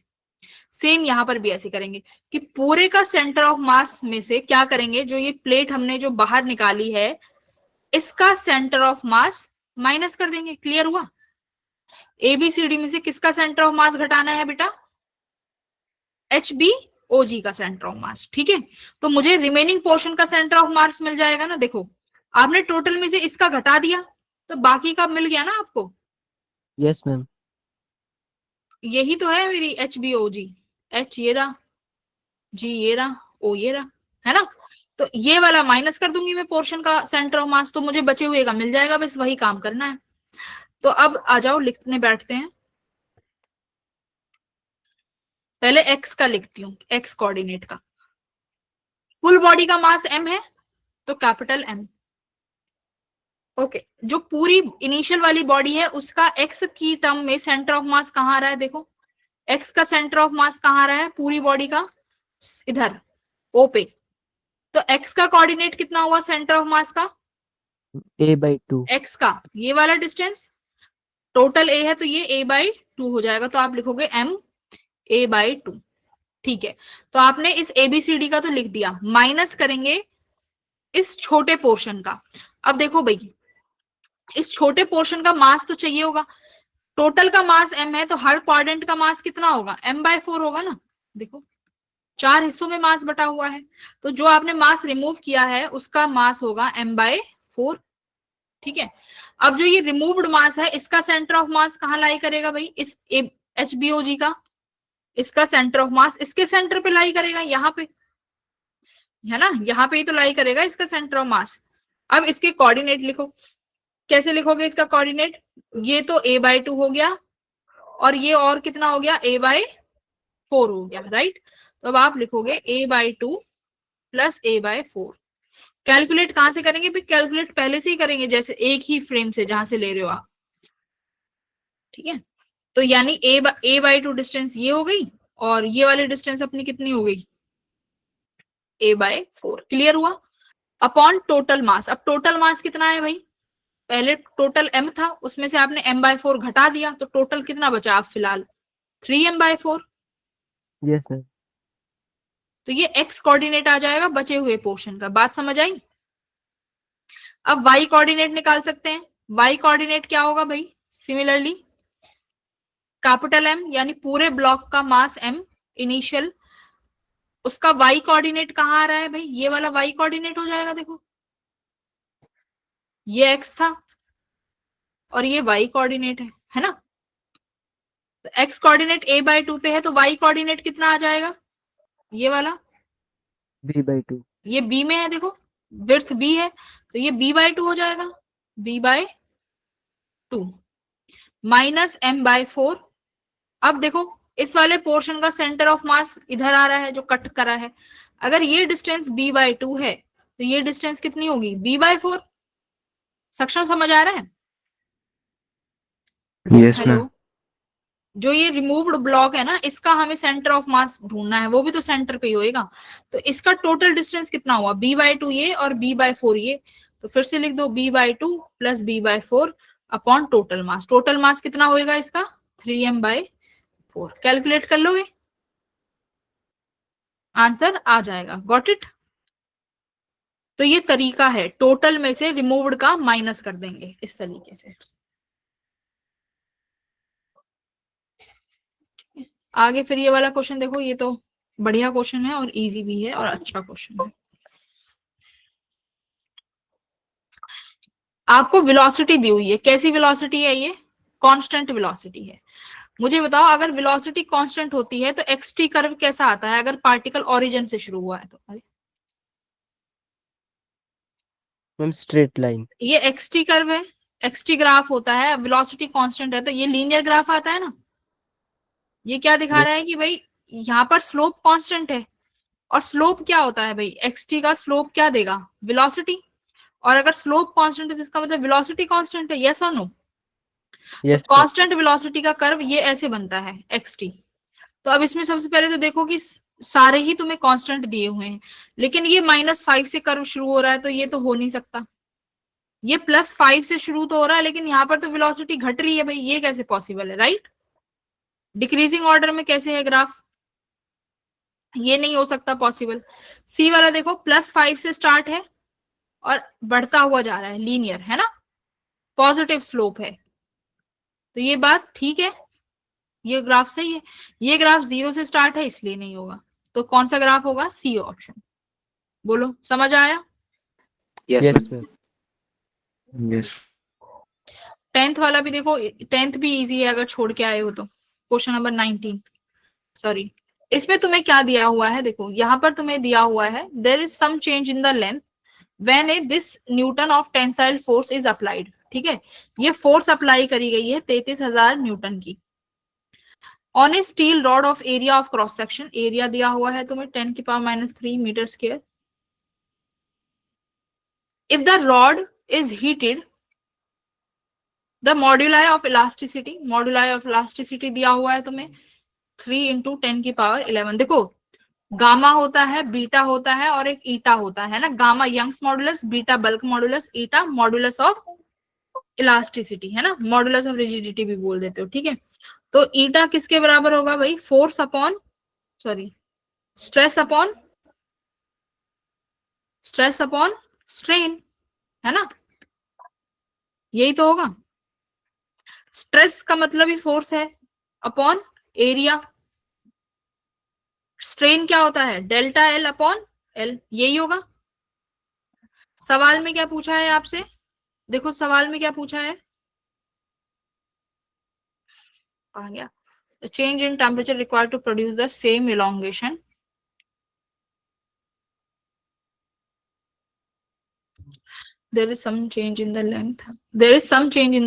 सेम यहां पर भी ऐसे करेंगे कि पूरे का सेंटर ऑफ मास में से क्या करेंगे, जो ये प्लेट हमने जो बाहर निकाली है इसका सेंटर ऑफ मास माइनस कर देंगे। क्लियर हुआ। ABCD में से किसका सेंटर ऑफ मास घटाना है बेटा, HBOG का सेंटर ऑफ मास, ठीक है। तो मुझे रिमेनिंग पोर्शन का सेंटर ऑफ मास मिल जाएगा ना। देखो आपने टोटल में से इसका घटा दिया तो बाकी का मिल गया ना आपको। Yes ma'am. यही तो है मेरी HBOG, H ये रहा, G ये रहा, O ये रहा, है ना। तो ये वाला माइनस कर दूंगी मैं पोर्शन का सेंटर ऑफ मास, तो मुझे बचे हुए का मिल जाएगा, बस वही काम करना है। तो अब आ जाओ लिखने बैठते हैं। पहले x का लिखती हूँ, x कोऑर्डिनेट का। फुल बॉडी का मास m है तो कैपिटल M। ओके, जो पूरी इनिशियल वाली बॉडी है उसका x की टर्म में सेंटर ऑफ मास कहाँ आ रहा है, देखो x का सेंटर ऑफ मास कहाँ आ रहा है पूरी बॉडी का, इधर O पे। तो x का कोऑर्डिनेट कितना हुआ सेंटर ऑफ मास का, A/2। x का ये वाला डिस्टेंस, टोटल A है तो ये A/2 2 हो जाएगा, तो आप लिखोगे MA/2। ठीक है, तो आपने इस ABCD का तो लिख दिया, माइनस करेंगे इस छोटे पोर्शन का। अब देखो भाई, इस छोटे पोर्शन का मास तो चाहिए होगा, टोटल का मास m है, तो हर क्वाड्रेंट का मास कितना होगा, m/4 होगा ना। देखो 4 हिस्सों में मास बटा हुआ है, तो जो आपने मास रिमूव किया है उसका मास होगा m/4। ठीक है, अब जो ये रिमूव्ड मास है इसका सेंटर ऑफ मास कहाँ लाई करेगा भाई, इस HBOG का, इसका सेंटर ऑफ मास इसके सेंटर पे लाई करेगा, यहाँ पे है ना, यहाँ पे ही तो लाई करेगा इसका सेंटर ऑफ मास। अब इसके कोऑर्डिनेट लिखो, कैसे लिखोगे इसका कोऑर्डिनेट, ये तो A/2 हो गया और ये और कितना हो गया, A/4 हो गया, राइट। तो अब आप लिखोगे A/2 प्लस A/4। कैलकुलेट कहां से करेंगे, कैलकुलेट पहले से ही करेंगे, जैसे एक ही फ्रेम से जहां से ले रहे हो आप। ठीक है, तो यानी A/2 डिस्टेंस ये हो गई और ये वाली डिस्टेंस अपनी कितनी हो गई, A/4। क्लियर हुआ। अपॉन टोटल मास, अब टोटल मास कितना है भाई, पहले टोटल m था, उसमें से आपने m/4 घटा दिया, तो टोटल कितना बचा आप फिलहाल 3m/4। Yes sir. तो ये x कोऑर्डिनेट आ जाएगा बचे हुए पोर्शन का। बात समझ आई। अब y कोऑर्डिनेट निकाल सकते हैं। y कोऑर्डिनेट क्या होगा भाई, सिमिलरली कैपिटल M यानी पूरे ब्लॉक का मास m इनिशियल, उसका y कोऑर्डिनेट कहाँ आ रहा है भाई, ये वाला y कोऑर्डिनेट हो जाएगा। देखो ये x था और ये y कोऑर्डिनेट है ना, तो x कोऑर्डिनेट A/2 पे है, तो y कोऑर्डिनेट कितना आ जाएगा, ये वाला B/2। ये b में है, देखो विड्थ b है, तो ये B/2 हो जाएगा, B/2 माइनस m/4। अब देखो इस वाले पोर्शन का सेंटर ऑफ मास इधर आ रहा है जो कट करा है, अगर ये डिस्टेंस B/2 है तो ये डिस्टेंस कितनी होगी, B/4। सक्षम समझ आ रहा है। Yes ma'am. हेलो, जो ये रिमूव्ड ब्लॉक है ना, इसका हमें सेंटर ऑफ मास ढूंढना है, वो भी तो सेंटर पे ही होएगा, तो इसका टोटल डिस्टेंस कितना हुआ, B/2 ये और B/4 ये, तो फिर से लिख दो B/2 plus B/4 upon total mass. Total mass कितना होएगा इसका 3m/4। कैलकुलेट कर लोगे, आंसर आ जाएगा। Got it. तो ये तरीका है, टोटल में से रिमूव्ड का माइनस कर देंगे इस तरीके से। आगे फिर ये वाला क्वेश्चन देखो, ये तो बढ़िया क्वेश्चन है और इजी भी है और अच्छा क्वेश्चन है। आपको वेलोसिटी दी हुई है, कैसी वेलोसिटी है, ये कांस्टेंट वेलोसिटी है। मुझे बताओ अगर वेलोसिटी कांस्टेंट होती है तो एक्सटी कर्व कैसा आता है, अगर पार्टिकल ओरिजिन से शुरू हुआ है तो। अरे मैम स्ट्रेट लाइन। ये एक्सटी कर्व है, एक्सटी ग्राफ होता है, वेलोसिटी कांस्टेंट है तो ये लीनियर ग्राफ आता है ना। ये क्या दिखा रहा है कि भाई यहाँ पर स्लोप कांस्टेंट है, और स्लोप क्या होता है भाई, एक्सटी का स्लोप क्या देगा, वेलोसिटी, और अगर स्लोप कांस्टेंट है तो इसका मतलब वेलोसिटी कांस्टेंट है। यस और नो। यस कांस्टेंट वेलोसिटी का कर्व ये ऐसे बनता है एक्सटी। तो अब इसमें सबसे पहले तो देखो कि सारे ही तुम्हें कांस्टेंट दिए हुए हैं, लेकिन ये -5 से कर्व शुरू हो रहा है तो ये तो हो नहीं सकता। ये +5 से शुरू तो हो रहा है लेकिन यहाँ पर तो वेलोसिटी घट रही है भाई, ये कैसे पॉसिबल है, राइट। डिक्रीजिंग ऑर्डर में कैसे है ग्राफ, ये नहीं हो सकता पॉसिबल। सी वाला देखो +5 से स्टार्ट है और बढ़ता हुआ जा रहा है, लीनियर है ना, पॉजिटिव स्लोप है, तो ये बात ठीक है, ये ग्राफ सही है। ये ग्राफ 0 से स्टार्ट है इसलिए नहीं होगा, तो कौन सा ग्राफ होगा, सी ऑप्शन। बोलो समझ आया। Yes yes ma'am. Ma'am. Yes 10th वाला भी देखो, 10th भी इजी है अगर छोड़ के आए हो तो। क्वेश्चन नंबर 19, सॉरी, इसमें तुम्हें क्या दिया हुआ है, देखो यहाँ पर तुम्हें दिया हुआ है there is some change in the length when a this newton of tensile force is applied. ठीक है, ये फोर्स अप्लाई करी गई है 33,000 न्यूटन की on a steel rod of area of cross section. Area दिया हुआ है तुम्हें 10⁻³ metre square. If the rod is heated the moduli of elasticity, moduli of elasticity दिया हुआ है तुम्हें 3 × 10⁻11। देखो गामा होता है, बीटा होता है और एक ईटा होता है ना, gamma Young's modulus, beta bulk modulus, eta modulus of elasticity है ना, मॉडुलस ऑफ रिजिडिटी भी बोल देते हो। ठीक है, तो ईटा किसके बराबर होगा भाई? Force upon stress upon strain, है ना? यही तो होगा। स्ट्रेस का मतलब ही फोर्स है अपॉन एरिया। स्ट्रेन क्या होता है? डेल्टा एल अपॉन एल, यही होगा। सवाल में क्या पूछा है आपसे? देखो सवाल में क्या पूछा है, आ गया, change in temperature required to produce the same elongation. There is some change in the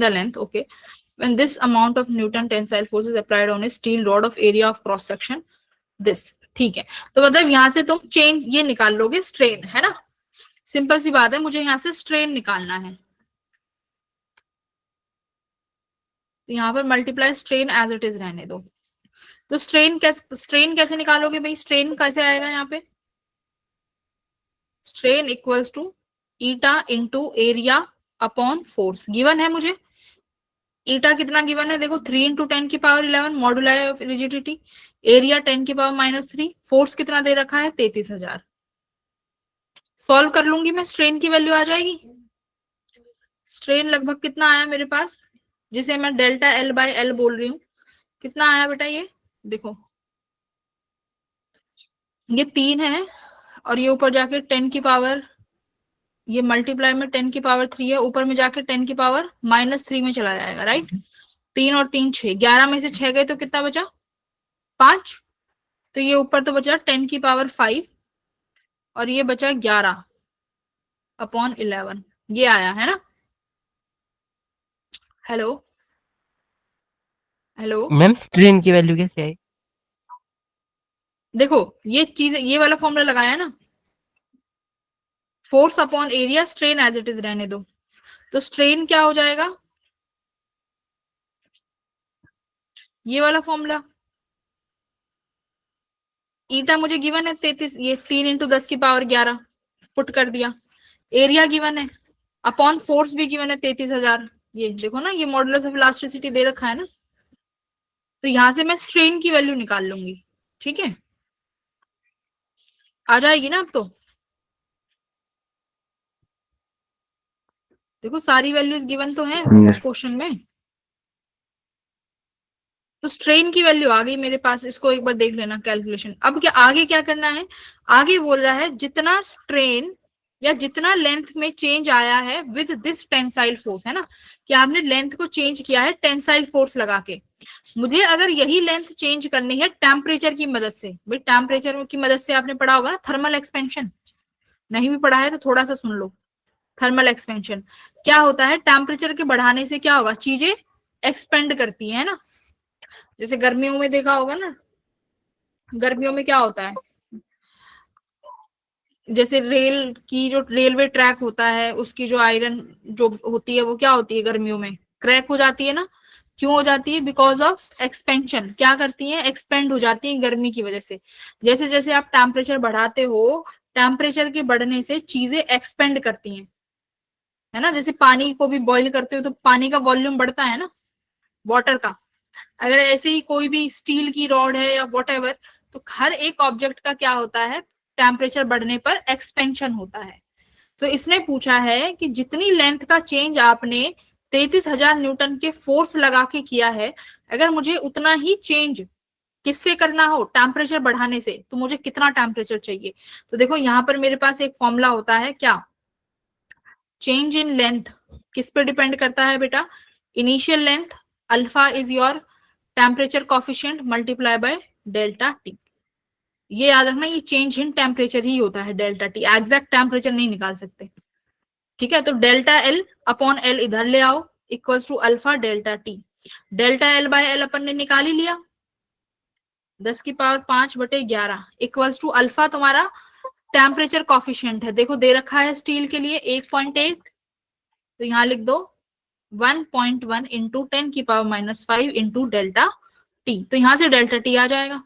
length. Okay. When this amount of Newton tensile force is applied on a steel rod of area of cross section this, ठीक है। तो मतलब यहां से तुम चेंज ये निकाल लोगे, स्ट्रेन, है ना? सिंपल सी बात है, मुझे यहां से स्ट्रेन निकालना है। तो यहाँ पर multiply strain as it is रहने दो। तो स्ट्रेन कैसे निकालोगे भाई? स्ट्रेन कैसे आएगा यहाँ पे? Strain equals to eta into area upon force. Given है मुझे ईटा कितना गिवन है, देखो 3 into 10⁻11 moduli of rigidity, area 10⁻³ force कितना दे रखा है? 33,000। सॉल्व कर लूंगी मैं, स्ट्रेन की वैल्यू आ जाएगी। स्ट्रेन लगभग कितना आया मेरे पास, जिसे मैं डेल्टा एल बाय एल बोल रही हूँ, कितना आया बेटा? ये देखो, ये 3 है और ये ऊपर जाके 10⁻, ये मल्टीप्लाई में 10⁻³ है, ऊपर में जाके 10⁻³ में चला जाएगा, राइट? 3 और 3 6, 11 में से 6 गए तो कितना बचा? 5। तो ये ऊपर तो बचा 10⁻5 और ये बचा 11/11, ये आया है ना? हेलो हेलो, मैम स्ट्रेन की वैल्यू कैसे आई? देखो ये चीज, ये वाला फॉर्मूला लगाया है ना, force upon area, strain as it is रहने दो। तो स्ट्रेन क्या हो जाएगा? ये वाला फॉर्मूला, ईटा मुझे गिवन है 33, ये 3 इंटू 10⁻11 पुट कर दिया। एरिया गिवन है, अपॉन फोर्स भी गिवन है 33,000। ये देखो ना, ये मॉडुलस ऑफ इलास्टिसिटी दे रखा है ना, तो यहां से मैं स्ट्रेन की वैल्यू निकाल लूंगी। ठीक है, आ जाएगी ना अब? तो देखो सारी वैल्यूज गिवन तो है Yes. क्वेश्चन में। तो स्ट्रेन की वैल्यू आ गई मेरे पास, इसको एक बार देख लेना कैलकुलेशन। अब क्या आगे क्या करना है? आगे बोल रहा है जितना स्ट्रेन या जितना लेंथ में चेंज आया है विद दिस टेंसाइल फोर्स, है ना, कि आपने लेंथ को चेंज किया है टेंसाइल फोर्स लगा के, मुझे अगर यही लेंथ चेंज करनी है टेम्परेचर की मदद से। भाई टेम्परेचर की मदद से आपने पढ़ा होगा ना थर्मल एक्सपेंशन, नहीं भी पढ़ा है तो थोड़ा सा सुन लो। थर्मल एक्सपेंशन क्या होता है? टेम्परेचर के बढ़ाने से क्या होगा? चीजें एक्सपेंड करती है ना। जैसे गर्मियों में देखा होगा ना, गर्मियों में क्या होता है, जैसे रेल की जो रेलवे ट्रैक होता है उसकी जो आयरन जो होती है वो क्या होती है, गर्मियों में क्रैक हो जाती है ना। क्यों हो जाती है? Because of expansion. क्या करती है? एक्सपेंड हो जाती है गर्मी की वजह से। जैसे जैसे आप टेम्परेचर बढ़ाते हो, टेम्परेचर के बढ़ने से चीजें एक्सपेंड करती हैं, है ना। जैसे पानी को भी बॉईल करते हो तो पानी का वॉल्यूम बढ़ता है ना, वाटर का। अगर ऐसे ही कोई भी स्टील की रॉड है या वॉट, तो हर एक ऑब्जेक्ट का क्या होता है? टेम्परेचर बढ़ने पर एक्सपेंशन होता है। तो इसने पूछा है कि जितनी लेंथ का चेंज आपने 33,000 न्यूटन के फोर्स लगा के किया है, अगर मुझे उतना ही चेंज किससे करना हो? टेम्परेचर बढ़ाने से, तो मुझे कितना टेम्परेचर चाहिए? तो देखो यहाँ पर मेरे पास एक फॉर्मूला होता है, क्या? चेंज इन लेंथ किस पे डिपेंड करता है बेटा? Initial length, alpha is your temperature coefficient multiply by delta T. ये याद रखना, ये चेंज इन टेम्परेचर ही होता है डेल्टा टी, एग्जैक्ट टेम्परेचर नहीं निकाल सकते। ठीक है, तो डेल्टा एल अपॉन एल इधर ले आओ, equals to alpha delta T. Delta L by L अपन ने निकाल ही लिया, 10⁵ इक्वल्स टू अल्फा तुम्हारा टेम्परेचर कॉफिशिएंट है, देखो दे रखा है स्टील के लिए 1.8, तो यहाँ लिख दो 1.1 इंटू 10⁻⁵ इंटू डेल्टा टी। तो यहां से डेल्टा टी आ जाएगा।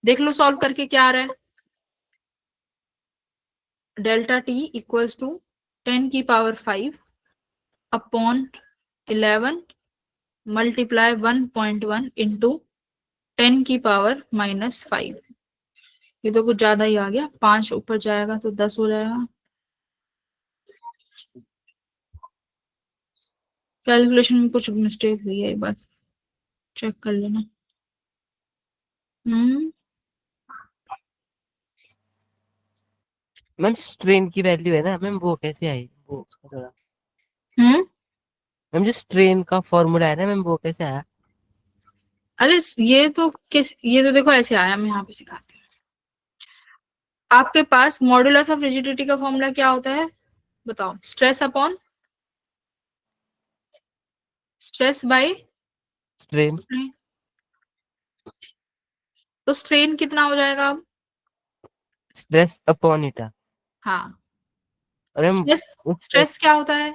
देख लो सॉल्व करके क्या आ रहा है। Delta T equals to 10⁵ upon 11 multiply 1.1 into 10 की पावर -5। ये तो कुछ ज्यादा ही आ गया, 5 ऊपर जाएगा तो 10 हो जाएगा। कैलकुलेशन में कुछ मिस्टेक हुई है, एक बार चेक कर लेना। मैम स्ट्रेन की वैल्यू है ना मैम, वो कैसे आई, वो उसका थोड़ा। हम्म मैम जो स्ट्रेन का फॉर्मूला है ना मैम, वो कैसे आया? अरे ये तो देखो ऐसे आया, मैं यहाँ पे सिखाती हूँ। आपके पास मॉडुलस ऑफ रिजिडिटी का फॉर्मूला क्या होता है बताओ? Stress upon stress by strain. तो स्ट्रेन कितना हो जाएगा अब? स्ट्रेस अपॉन ईटा। हाँ, और मैम स्ट्रेस उस स्ट्रेस क्या होता है?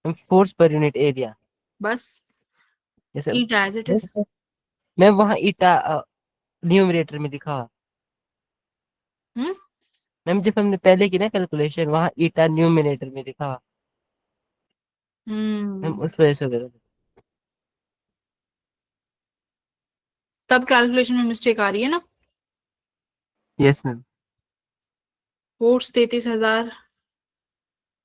Force per unit area. बस जैसे ईटा एज इट इज। मैम वहाँ ईटा न्यूमरेटर में दिखा। हम्म मैम जब हमने पहले की ना कैलकुलेशन, वहाँ ईटा न्यूमिनेटर में दिखा। मैम हम्म उस वजह से हो गया था। तब कैलकुलेशन में मिस्टेक आ रही है ना। Yes ma'am. फोर्स 33,000,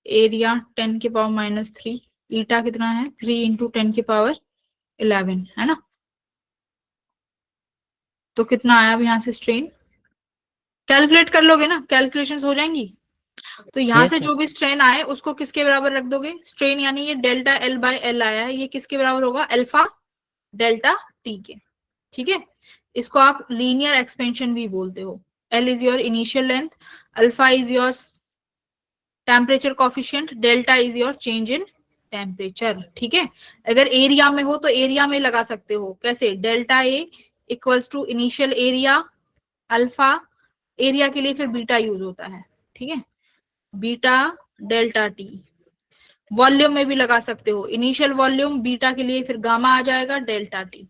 एरिया 10 की पावर -3, ईटा कितना है 3 इंटू 10 की पावर 11, है ना। तो कितना आया अब यहाँ से स्ट्रेन? कैलकुलेट कर लोगे ना, कैलकुलेशंस हो जाएंगी। तो यहाँ से यस मैम। जो भी स्ट्रेन आए उसको किसके बराबर रख दोगे? स्ट्रेन यानी ये डेल्टा L बाय L आया है, ये किसके बराबर होगा? अल्फा डेल्टा टी के। ठीक है, इसको आप लीनियर एक्सपेंशन भी बोलते हो। L is your initial length, alpha is your temperature coefficient, delta is your change in temperature. ठीक है, अगर एरिया में हो तो एरिया में लगा सकते हो। कैसे? Delta A equals to initial area alpha, area के लिए फिर बीटा यूज होता है। ठीक है, बीटा डेल्टा टी। वॉल्यूम में भी लगा सकते हो, इनिशियल वॉल्यूम बीटा के लिए फिर गामा आ जाएगा डेल्टा टी।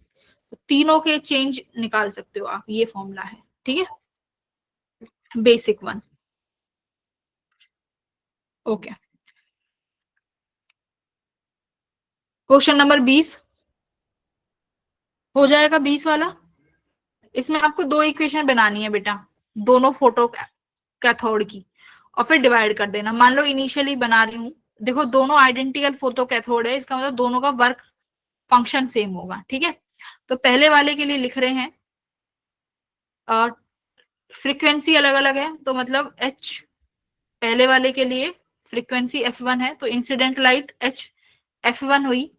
तीनों के चेंज निकाल सकते हो आप, ये फॉर्मूला है। ठीक है, basic one. Okay, question number 20 हो जाएगा, 20 वाला। इसमें आपको दो इक्वेशन बनानी है बेटा, दोनों फोटो कैथोड की, और फिर डिवाइड कर देना। मान लो इनिशियली बना रही हूँ, देखो दोनों आइडेंटिकल फोटो कैथोड है, इसका मतलब दोनों का वर्क फंक्शन सेम होगा। ठीक है, तो पहले वाले के लिए लिख रहे हैं, फ्रीक्वेंसी अलग अलग है, तो मतलब एच पहले वाले के लिए फ्रीक्वेंसी f1 है, तो इंसिडेंट लाइट एच f1 हुई।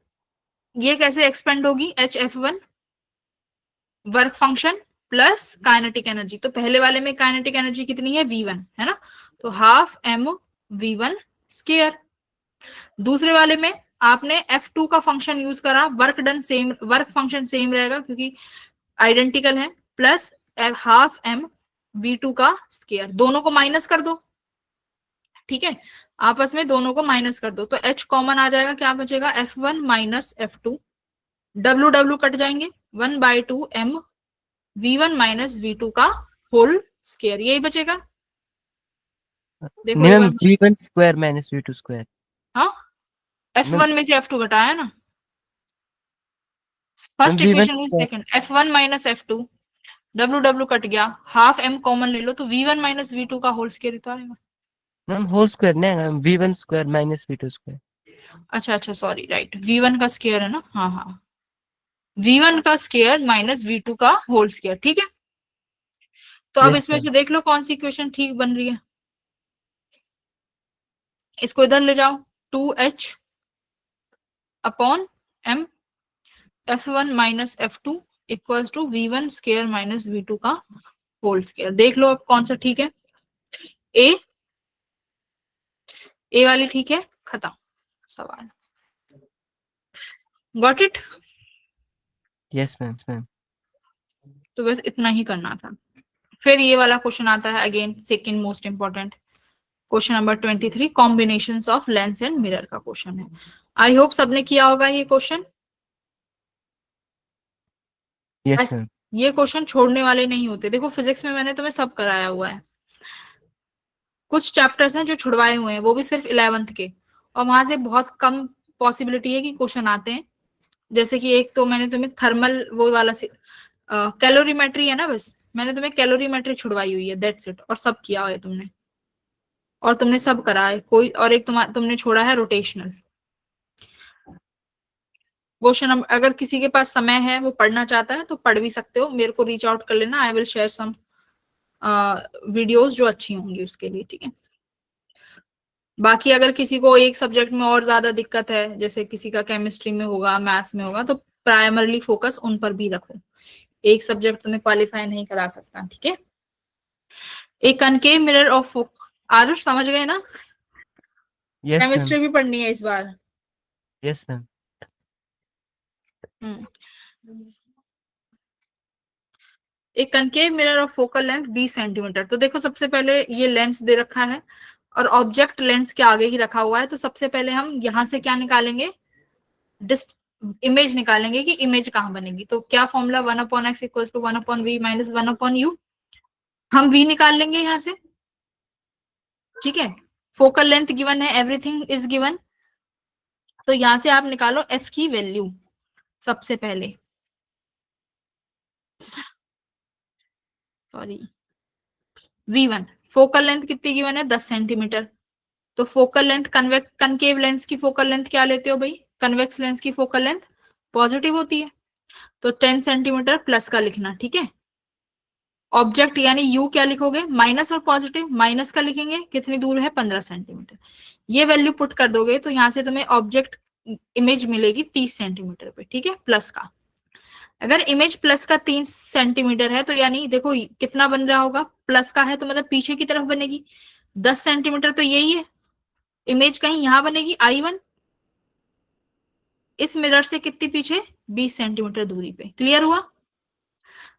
ये कैसे एक्सपेंड होगी? H f1 work function plus kinetic energy. तो पहले वाले में काइनेटिक एनर्जी कितनी है? v1 है ना, तो हाफ m v1 स्केयर। दूसरे वाले में आपने f2 का फंक्शन यूज करा, work done same, work function same रहेगा क्योंकि आइडेंटिकल है, प्लस हाफ m v2 का स्केयर। दोनों को माइनस कर दो। ठीक है, आपस में दोनों को माइनस कर दो तो h कॉमन आ जाएगा, क्या बचेगा? f1 minus f2, W W cut जाएंगे, 1/2 m v1 माइनस v2 का होल स्केयर, यही बचेगा। देखो नहीं एक मैम, बार। v1 square minus v2 square. हाँ, मैम f1 में से f2 घटाया ना, फर्स्ट v1 इक्वेशन में square. Second, f1 minus f2, W W cut गया, हाफ m कॉमन ले लो, तो v1 माइनस v2 का होल स्केयर तो आएगा। मैम होल स्क्वायर नहीं ma'am, v1 square minus v2 square. अच्छा अच्छा, सॉरी, राइट, v1 का स्केयर है ना, हाँ हाँ, v1 का स्केयर माइनस v2 का होल स्केयर। ठीक है, तो अब यस इसमें मैम। से देख लो कौन सी इक्वेशन ठीक बन रही है। इसको इधर ले जाओ, 2h upon m f1 minus f2 equals to v1 square minus v2 का होल स्केयर। देख लो अब कौन सा ठीक है। ए ए वाली ठीक है, खत्म सवाल। Got it? Yes ma'am ma'am. तो बस इतना ही करना था। फिर ये वाला क्वेश्चन आता है, again second most important, question number 23, combinations of lens and mirror का क्वेश्चन है। आई होप सबने किया होगा ये क्वेश्चन। Yes ma'am. ये क्वेश्चन छोड़ने वाले नहीं होते। देखो फिजिक्स में मैंने तुम्हें सब कराया हुआ है, कुछ चैप्टर्स हैं जो छुड़वाए हुए हैं, वो भी सिर्फ 11th के, और वहां से बहुत कम पॉसिबिलिटी है कि क्वेश्चन आते हैं, जैसे कि एक तो मैंने तुम्हें थर्मल वो वाला कैलोरीमेट्री है ना, बस मैंने तुम्हें कैलोरीमेट्री छुड़वाई हुई है, दैट्स इट, और सब किया है तुमने, और तुमने सब करा है कोई, और एक तुमने छोड़ा है रोटेशनल। क्वेश्चन अगर किसी के पास समय है, वो पढ़ना चाहता है तो पढ़ भी सकते हो, मेरे को रीच आउट कर लेना, I will share some videos जो अच्छी होंगी उसके लिए, ठीक है। बाकी अगर किसी को एक सब्जेक्ट में और ज्यादा दिक्कत है, जैसे किसी का केमिस्ट्री में होगा, मैथ्स में होगा, तो प्राइमरली फोकस उन पर भी रखो, एक सब्जेक्ट तुम्हें क्वालिफाई नहीं करा सकता, ठीक है। एक कनकेव मिरर ऑफ आरुष, समझ गए ना? यस मैम, केमिस्ट्री भी पढ़नी है इस बार। Yes ma'am. एक concave mirror of focal length 20 centimetre. तो देखो सबसे पहले ये लेंस दे रखा है और ऑब्जेक्ट लेंस के आगे ही रखा हुआ है, तो सबसे पहले हम यहां से क्या निकालेंगे, इमेज निकालेंगे कि इमेज कहाँ बनेगी। तो क्या formula 1/x equal to 1/v minus 1/u, हम v निकाल लेंगे यहां से, ठीक है। फोकल लेंथ गिवन है, एवरीथिंग इज गिवन, तो यहां से आप निकालो f की वैल्यू सबसे पहले, सॉरी v1, फोकल लेंथ कितनी गिवन है 10 सेंटीमीटर। तो फोकल लेंथ कनकेव लेंस की फोकल लेंथ क्या लेते हो भाई, कन्वेक्स लेंस की फोकल लेंथ पॉजिटिव होती है, तो 10 सेंटीमीटर प्लस का लिखना, ठीक है। ऑब्जेक्ट यानी यू क्या लिखोगे, माइनस और पॉजिटिव, माइनस का लिखेंगे, कितनी दूर है 15 सेंटीमीटर, ये वैल्यू पुट कर दोगे तो यहाँ से तुम्हें ऑब्जेक्ट इमेज मिलेगी 30 सेंटीमीटर पे, ठीक है, प्लस का। अगर इमेज प्लस का 3 सेंटीमीटर है तो यानी देखो कितना बन रहा होगा, प्लस का है तो मतलब पीछे की तरफ बनेगी 10 सेंटीमीटर, तो यही है इमेज, कहीं यहां बनेगी I1, इस मिरर से कितनी पीछे 20 सेंटीमीटर दूरी पे, क्लियर हुआ।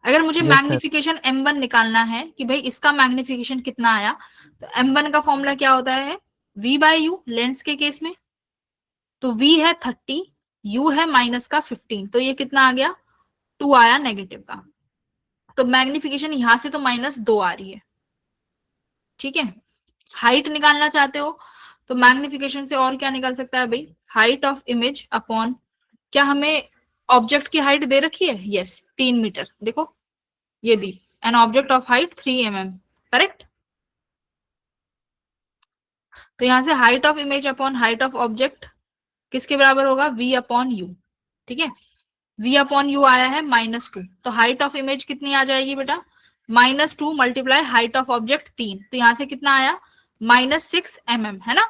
अगर मुझे यस मैम, मैग्निफिकेशन M1 निकालना है कि भाई इसका मैग्निफिकेशन कितना आया, तो M1 का फॉर्मूला क्या होता है, V/U लेंस के केस में, तो V है 30, U है माइनस का 15, तो ये कितना आ गया 2 आया नेगेटिव का, तो मैग्निफिकेशन यहां से तो -2 आ रही है, ठीक है। हाइट निकालना चाहते हो तो मैग्निफिकेशन से और क्या निकल सकता है भाई, हाइट ऑफ इमेज अपॉन, क्या हमें ऑब्जेक्ट की हाइट दे रखी है, यस 3 मीटर, देखो ये दी, an object of height 3 mm, correct. तो यहां से height of image upon height of object किसके बराबर होगा, V/U, ठीक है। V/U आया है -2, तो हाइट ऑफ इमेज कितनी आ जाएगी बेटा, -2 मल्टीप्लाई हाइट ऑफ ऑब्जेक्ट 3, तो यहां से कितना आया -6 mm, है ना।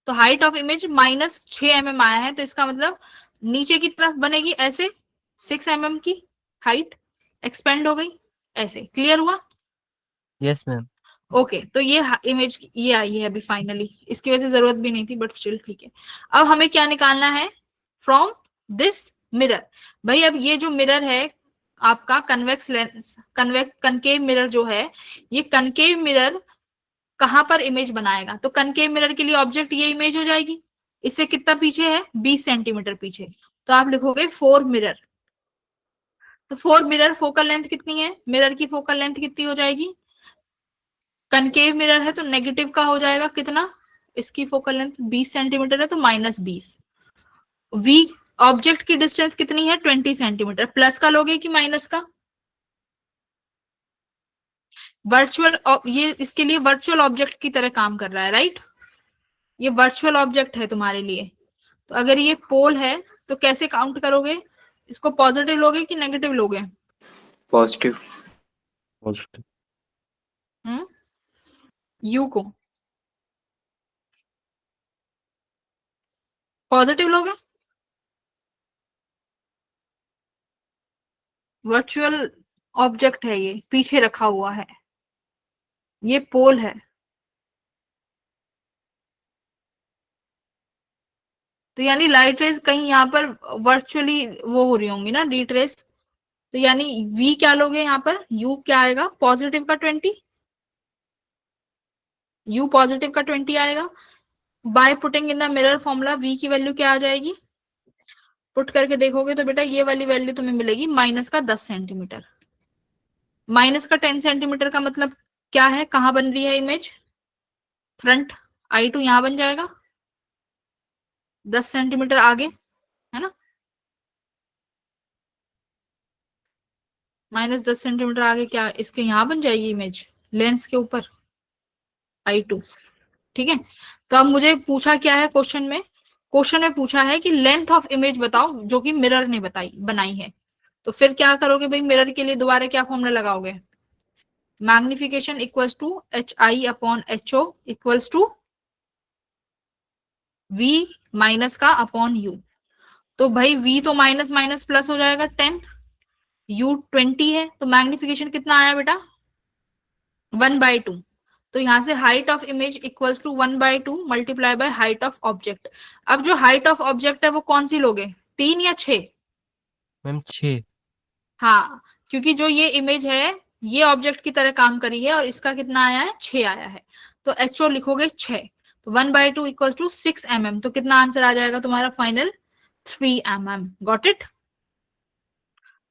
तो हाइट ऑफ इमेज -6 mm आया है, तो इसका मतलब नीचे की तरफ बनेगी ऐसे 6 mm की हाइट एक्सपेंड हो गई, ऐसे, क्लियर हुआ। Yes ma'am. ओके तो ये इमेज ये आई है अभी फाइनली, इसकी वजह से जरूरत भी नहीं थी बट स्टिल ठीक है। अब हमें क्या निकालना है फ्रॉम दिस मिरर, भाई अब ये जो मिरर है आपका कन्वेक्स लेंस, कनकेव मिरर जो है, ये कनकेव मिरर कहां पर इमेज बनाएगा, तो कनकेव मिरर के लिए ऑब्जेक्ट ये इमेज हो जाएगी, इससे कितना पीछे है 20 सेंटीमीटर पीछे, तो आप लिखोगे 4 मिरर, तो 4 मिरर फोकल लेंथ कितनी है, मिरर की फोकल लेंथ कितनी हो जाएगी, कनकेव मिरर है तो नेगेटिव का हो जाएगा कितना, इसकी फोकल लेंथ 20 सेंटीमीटर है तो -20, वी ऑब्जेक्ट की डिस्टेंस कितनी है 20 सेंटीमीटर, प्लस का लोगे कि माइनस का, वर्चुअल, ये इसके लिए वर्चुअल ऑब्जेक्ट की तरह काम कर रहा है, राइट, ये वर्चुअल ऑब्जेक्ट है तुम्हारे लिए, तो अगर ये पोल है तो कैसे काउंट करोगे, इसको पॉजिटिव लोगे कि नेगेटिव लोगे, पॉजिटिव। पॉजिटिव। यू को पॉजिटिव लोगे, वर्चुअल ऑब्जेक्ट है ये, पीछे रखा हुआ है, ये पोल है, तो यानी लाइट रेज कहीं यहाँ पर वर्चुअली वो हो रही होंगी ना, डी ट्रेस, तो यानी v क्या लोगे यहाँ पर, u क्या आएगा पॉजिटिव का 20, u पॉजिटिव का 20 आएगा, by putting in the mirror formula v की वैल्यू क्या आ जाएगी, पुट करके देखोगे तो बेटा ये वाली वैल्यू तुम्हें मिलेगी -10 सेंटीमीटर, -10 सेंटीमीटर का मतलब क्या है, कहां बन रही है इमेज, फ्रंट I2 यहां बन जाएगा 10 सेंटीमीटर आगे, है ना, -10 सेंटीमीटर आगे क्या इसके यहाँ बन जाएगी इमेज लेंस के ऊपर I2। ठीक है, तो अब मुझे पूछा क्या है क्वेश्चन में पूछा है कि लेंथ ऑफ इमेज बताओ जो कि मिरर ने बनाई है। तो फिर क्या करोगे भाई, मिरर के लिए दोबारा क्या फॉर्मूला लगाओगे, magnification equals to HI/HO equals to V minus का अपॉन U। तो भाई V तो माइनस माइनस प्लस हो जाएगा 10, U 20 है, तो मैग्निफिकेशन कितना आया बेटा 1/2। तो यहां से height of image equals to 1/2 multiply by height of object. अब जो हाइट ऑफ ऑब्जेक्ट है वो कौन सी लोगे, 3 या 6? मैम 6। हाँ, क्योंकि जो ये इमेज है ये ऑब्जेक्ट की तरह काम करी है और इसका कितना आया है 6 आया है, तो HO लिखोगे 6। तो 1/2 इक्वल्स टू 6 mm। तो कितना आंसर आ जाएगा तुम्हारा फाइनल 3 mm। Got it.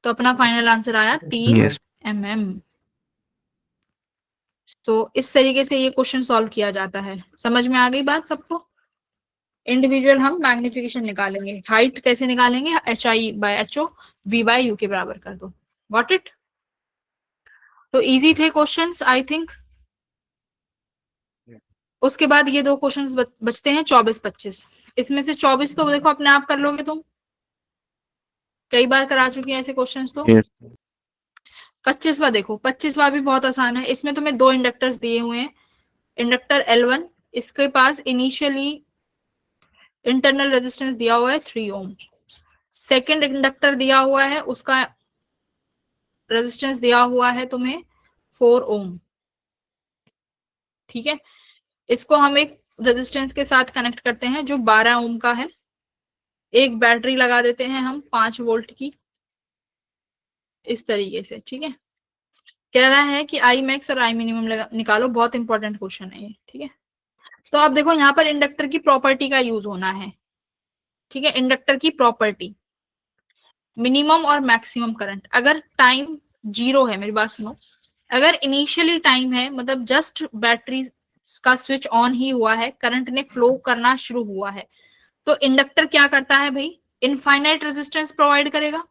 तो अपना फाइनल आंसर आया 3 Yes. mm। तो इस तरीके से ये क्वेश्चन सॉल्व किया जाता है। समझ में आ गई बात सबको। इंडिविजुअल हम मैग्निफिकेशन निकालेंगे, हाइट कैसे निकालेंगे, HI/HO V/U के बराबर कर दो। Got it. तो इजी थे क्वेश्चंस आई थिंक। उसके बाद ये दो क्वेश्चंस बचते हैं 24-25। इसमें से 24 तो देखो अपने आप कर लोगे तुम, कई बार करा चुकी है ऐसे क्वेश्चंस। तो Yes. 25वां देखो, 25वां भी बहुत आसान है। इसमें तुम्हें दो इंडक्टर्स दिए हुए हैं, इंडक्टर L1, इसके पास इनिशियली इंटरनल रेजिस्टेंस दिया हुआ है 3 ओम। सेकंड इंडक्टर दिया हुआ है, उसका रेजिस्टेंस दिया हुआ है तुम्हें 4 ओम। ठीक है, इसको हम एक रेजिस्टेंस के साथ कनेक्ट करते हैं जो 12 ओम का है। एक बैटरी लगा देते हैं हम 5 वोल्ट की, इस तरीके से। ठीक है, कह रहा है कि आई मैक्स और आई मिनिमम निकालो, बहुत इंपॉर्टेंट क्वेश्चन है ये। ठीक है, तो आप देखो यहाँ पर इंडक्टर की प्रॉपर्टी का यूज होना है। ठीक है, इंडक्टर की प्रॉपर्टी, मिनिमम और मैक्सिमम करंट। अगर टाइम 0 है, मेरी बात सुनो, अगर इनिशियली टाइम है मतलब जस्ट बैटरी का स्विच ऑन ही हुआ है, करंट ने फ्लो करना शुरू हुआ है, तो इंडक्टर क्या करता है भाई, इनफाइनाइट रेजिस्टेंस प्रोवाइड करेगा,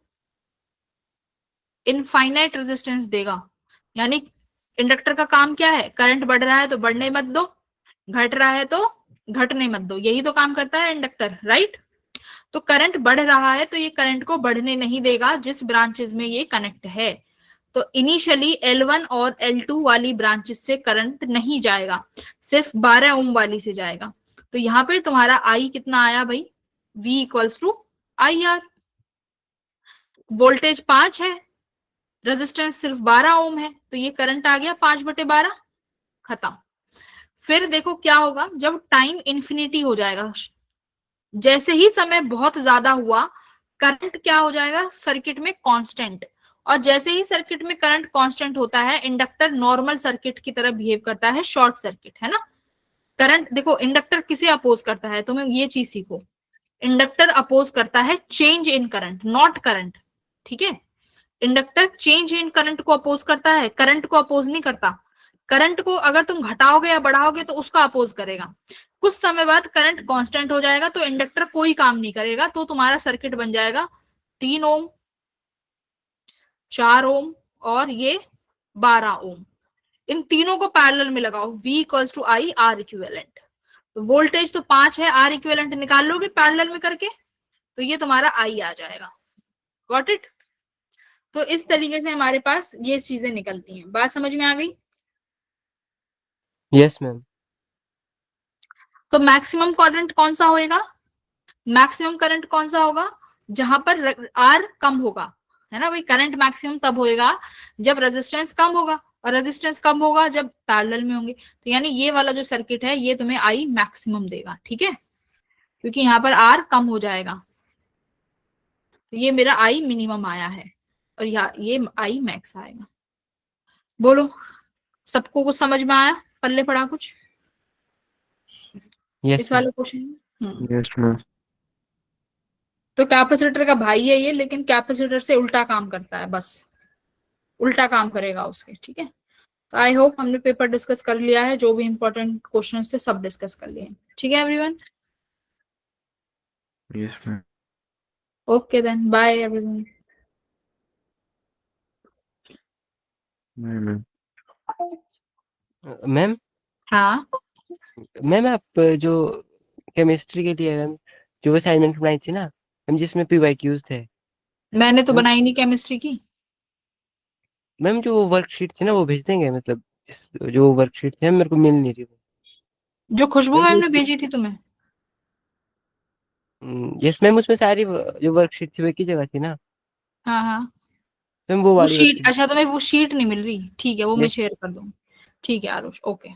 इनफाइनाइट रेजिस्टेंस देगा। यानी इंडक्टर का काम क्या है, करंट बढ़ रहा है तो बढ़ने मत दो, घट रहा है तो घटने मत दो, यही तो काम करता है इंडक्टर, राइट। तो करंट बढ़ रहा है तो ये करंट को बढ़ने नहीं देगा जिस ब्रांचेस में ये कनेक्ट है। तो इनिशियली L1 और L2 वाली ब्रांचेस से करंट नहीं जाएगा, सिर्फ 12 ओम वाली से जाएगा। तो यहाँ पे तुम्हारा I कितना आया भाई, V equals to IR। Voltage 5 है, रेजिस्टेंस सिर्फ 12 ओम है, तो ये करंट आ गया 5/12, खत्म। फिर देखो क्या होगा, जब टाइम इंफिनिटी हो जाएगा, जैसे ही समय बहुत ज्यादा हुआ, करंट क्या हो जाएगा सर्किट में कांस्टेंट। और जैसे ही सर्किट में करंट कांस्टेंट होता है, इंडक्टर नॉर्मल सर्किट की तरह बिहेव करता है, शॉर्ट सर्किट, है ना। करंट देखो, इंडक्टर किसे अपोज करता है, तुम्हें ये चीज सीखो, इंडक्टर अपोज करता है change in current, not current. ठीक है, इंडक्टर चेंज इन करंट को अपोज करता है, करंट को अपोज नहीं करता। करंट को अगर तुम घटाओगे या बढ़ाओगे तो उसका अपोज करेगा। कुछ समय बाद करंट कांस्टेंट हो जाएगा तो इंडक्टर कोई काम नहीं करेगा, तो तुम्हारा सर्किट बन जाएगा 3 ओम, 4 ओम और ये 12 ओम। इन तीनों को पैरेलल में लगाओ, V equals to I R equivalent. तो वोल्टेज तो 5 है, R इक्विवेलेंट निकाल लोगे पैरेलल में करके, तो ये तुम्हारा I आ जाएगा। Got it. तो इस तरीके से हमारे पास ये चीजें निकलती हैं। बात समझ में आ गई। Yes ma'am. तो मैक्सिमम करंट कौन सा होएगा, मैक्सिमम करंट कौन सा होगा, जहां पर आर कम होगा, है ना भाई। करंट मैक्सिमम तब होएगा जब रेजिस्टेंस कम होगा, और रेजिस्टेंस कम होगा जब पैरेलल में होंगे। तो यानी ये वाला जो सर्किट है ये तुम्हें आई मैक्सिमम देगा। ठीक है, क्योंकि यहाँ पर आर कम हो जाएगा, तो ये मेरा आई मिनिमम आया है और ये आई मैक्स आएगा। बोलो, सबको कुछ समझ में आया, पल्ले पड़ा कुछ यस इस मैम। वाले क्वेश्चन। Yes, ma'am. तो कैपेसिटर का भाई है ये, लेकिन कैपेसिटर से उल्टा काम करता है, बस उल्टा काम करेगा उसके। ठीक है, तो आई होप हमने पेपर डिस्कस कर लिया है, जो भी इंपॉर्टेंट क्वेश्चंस थे सब डिस्कस कर लिए। ठीक है everyone, Yes, ma'am. Okay then, bye everyone. Ma'am ma'am हाँ मैम आप जो केमिस्ट्री के लिए मैम जो असाइनमेंट बनाई थी ना मैम जिसमें पीवाईक्यूज थे मैंने तो मैम बनाई नहीं केमिस्ट्री की। मैम जो वर्कशीट थी ना वो भेज देंगे मतलब जो वर्कशीट थी मेरे को मिल नहीं रही जो खुशबू मैम मैम वो ने भेजी थी तुम्हें। यस मैम उसमें सारी जो वर्कशीट थी वो एक ही जगह थी ना हाँ हाँ मैम वो वो वाली शीट, वर्कशीट अच्छा तुम्हें वो शीट नहीं मिल रही, ठीक है वो मैं यस शेयर कर दूंगी। ठीक है आरुष, ओके।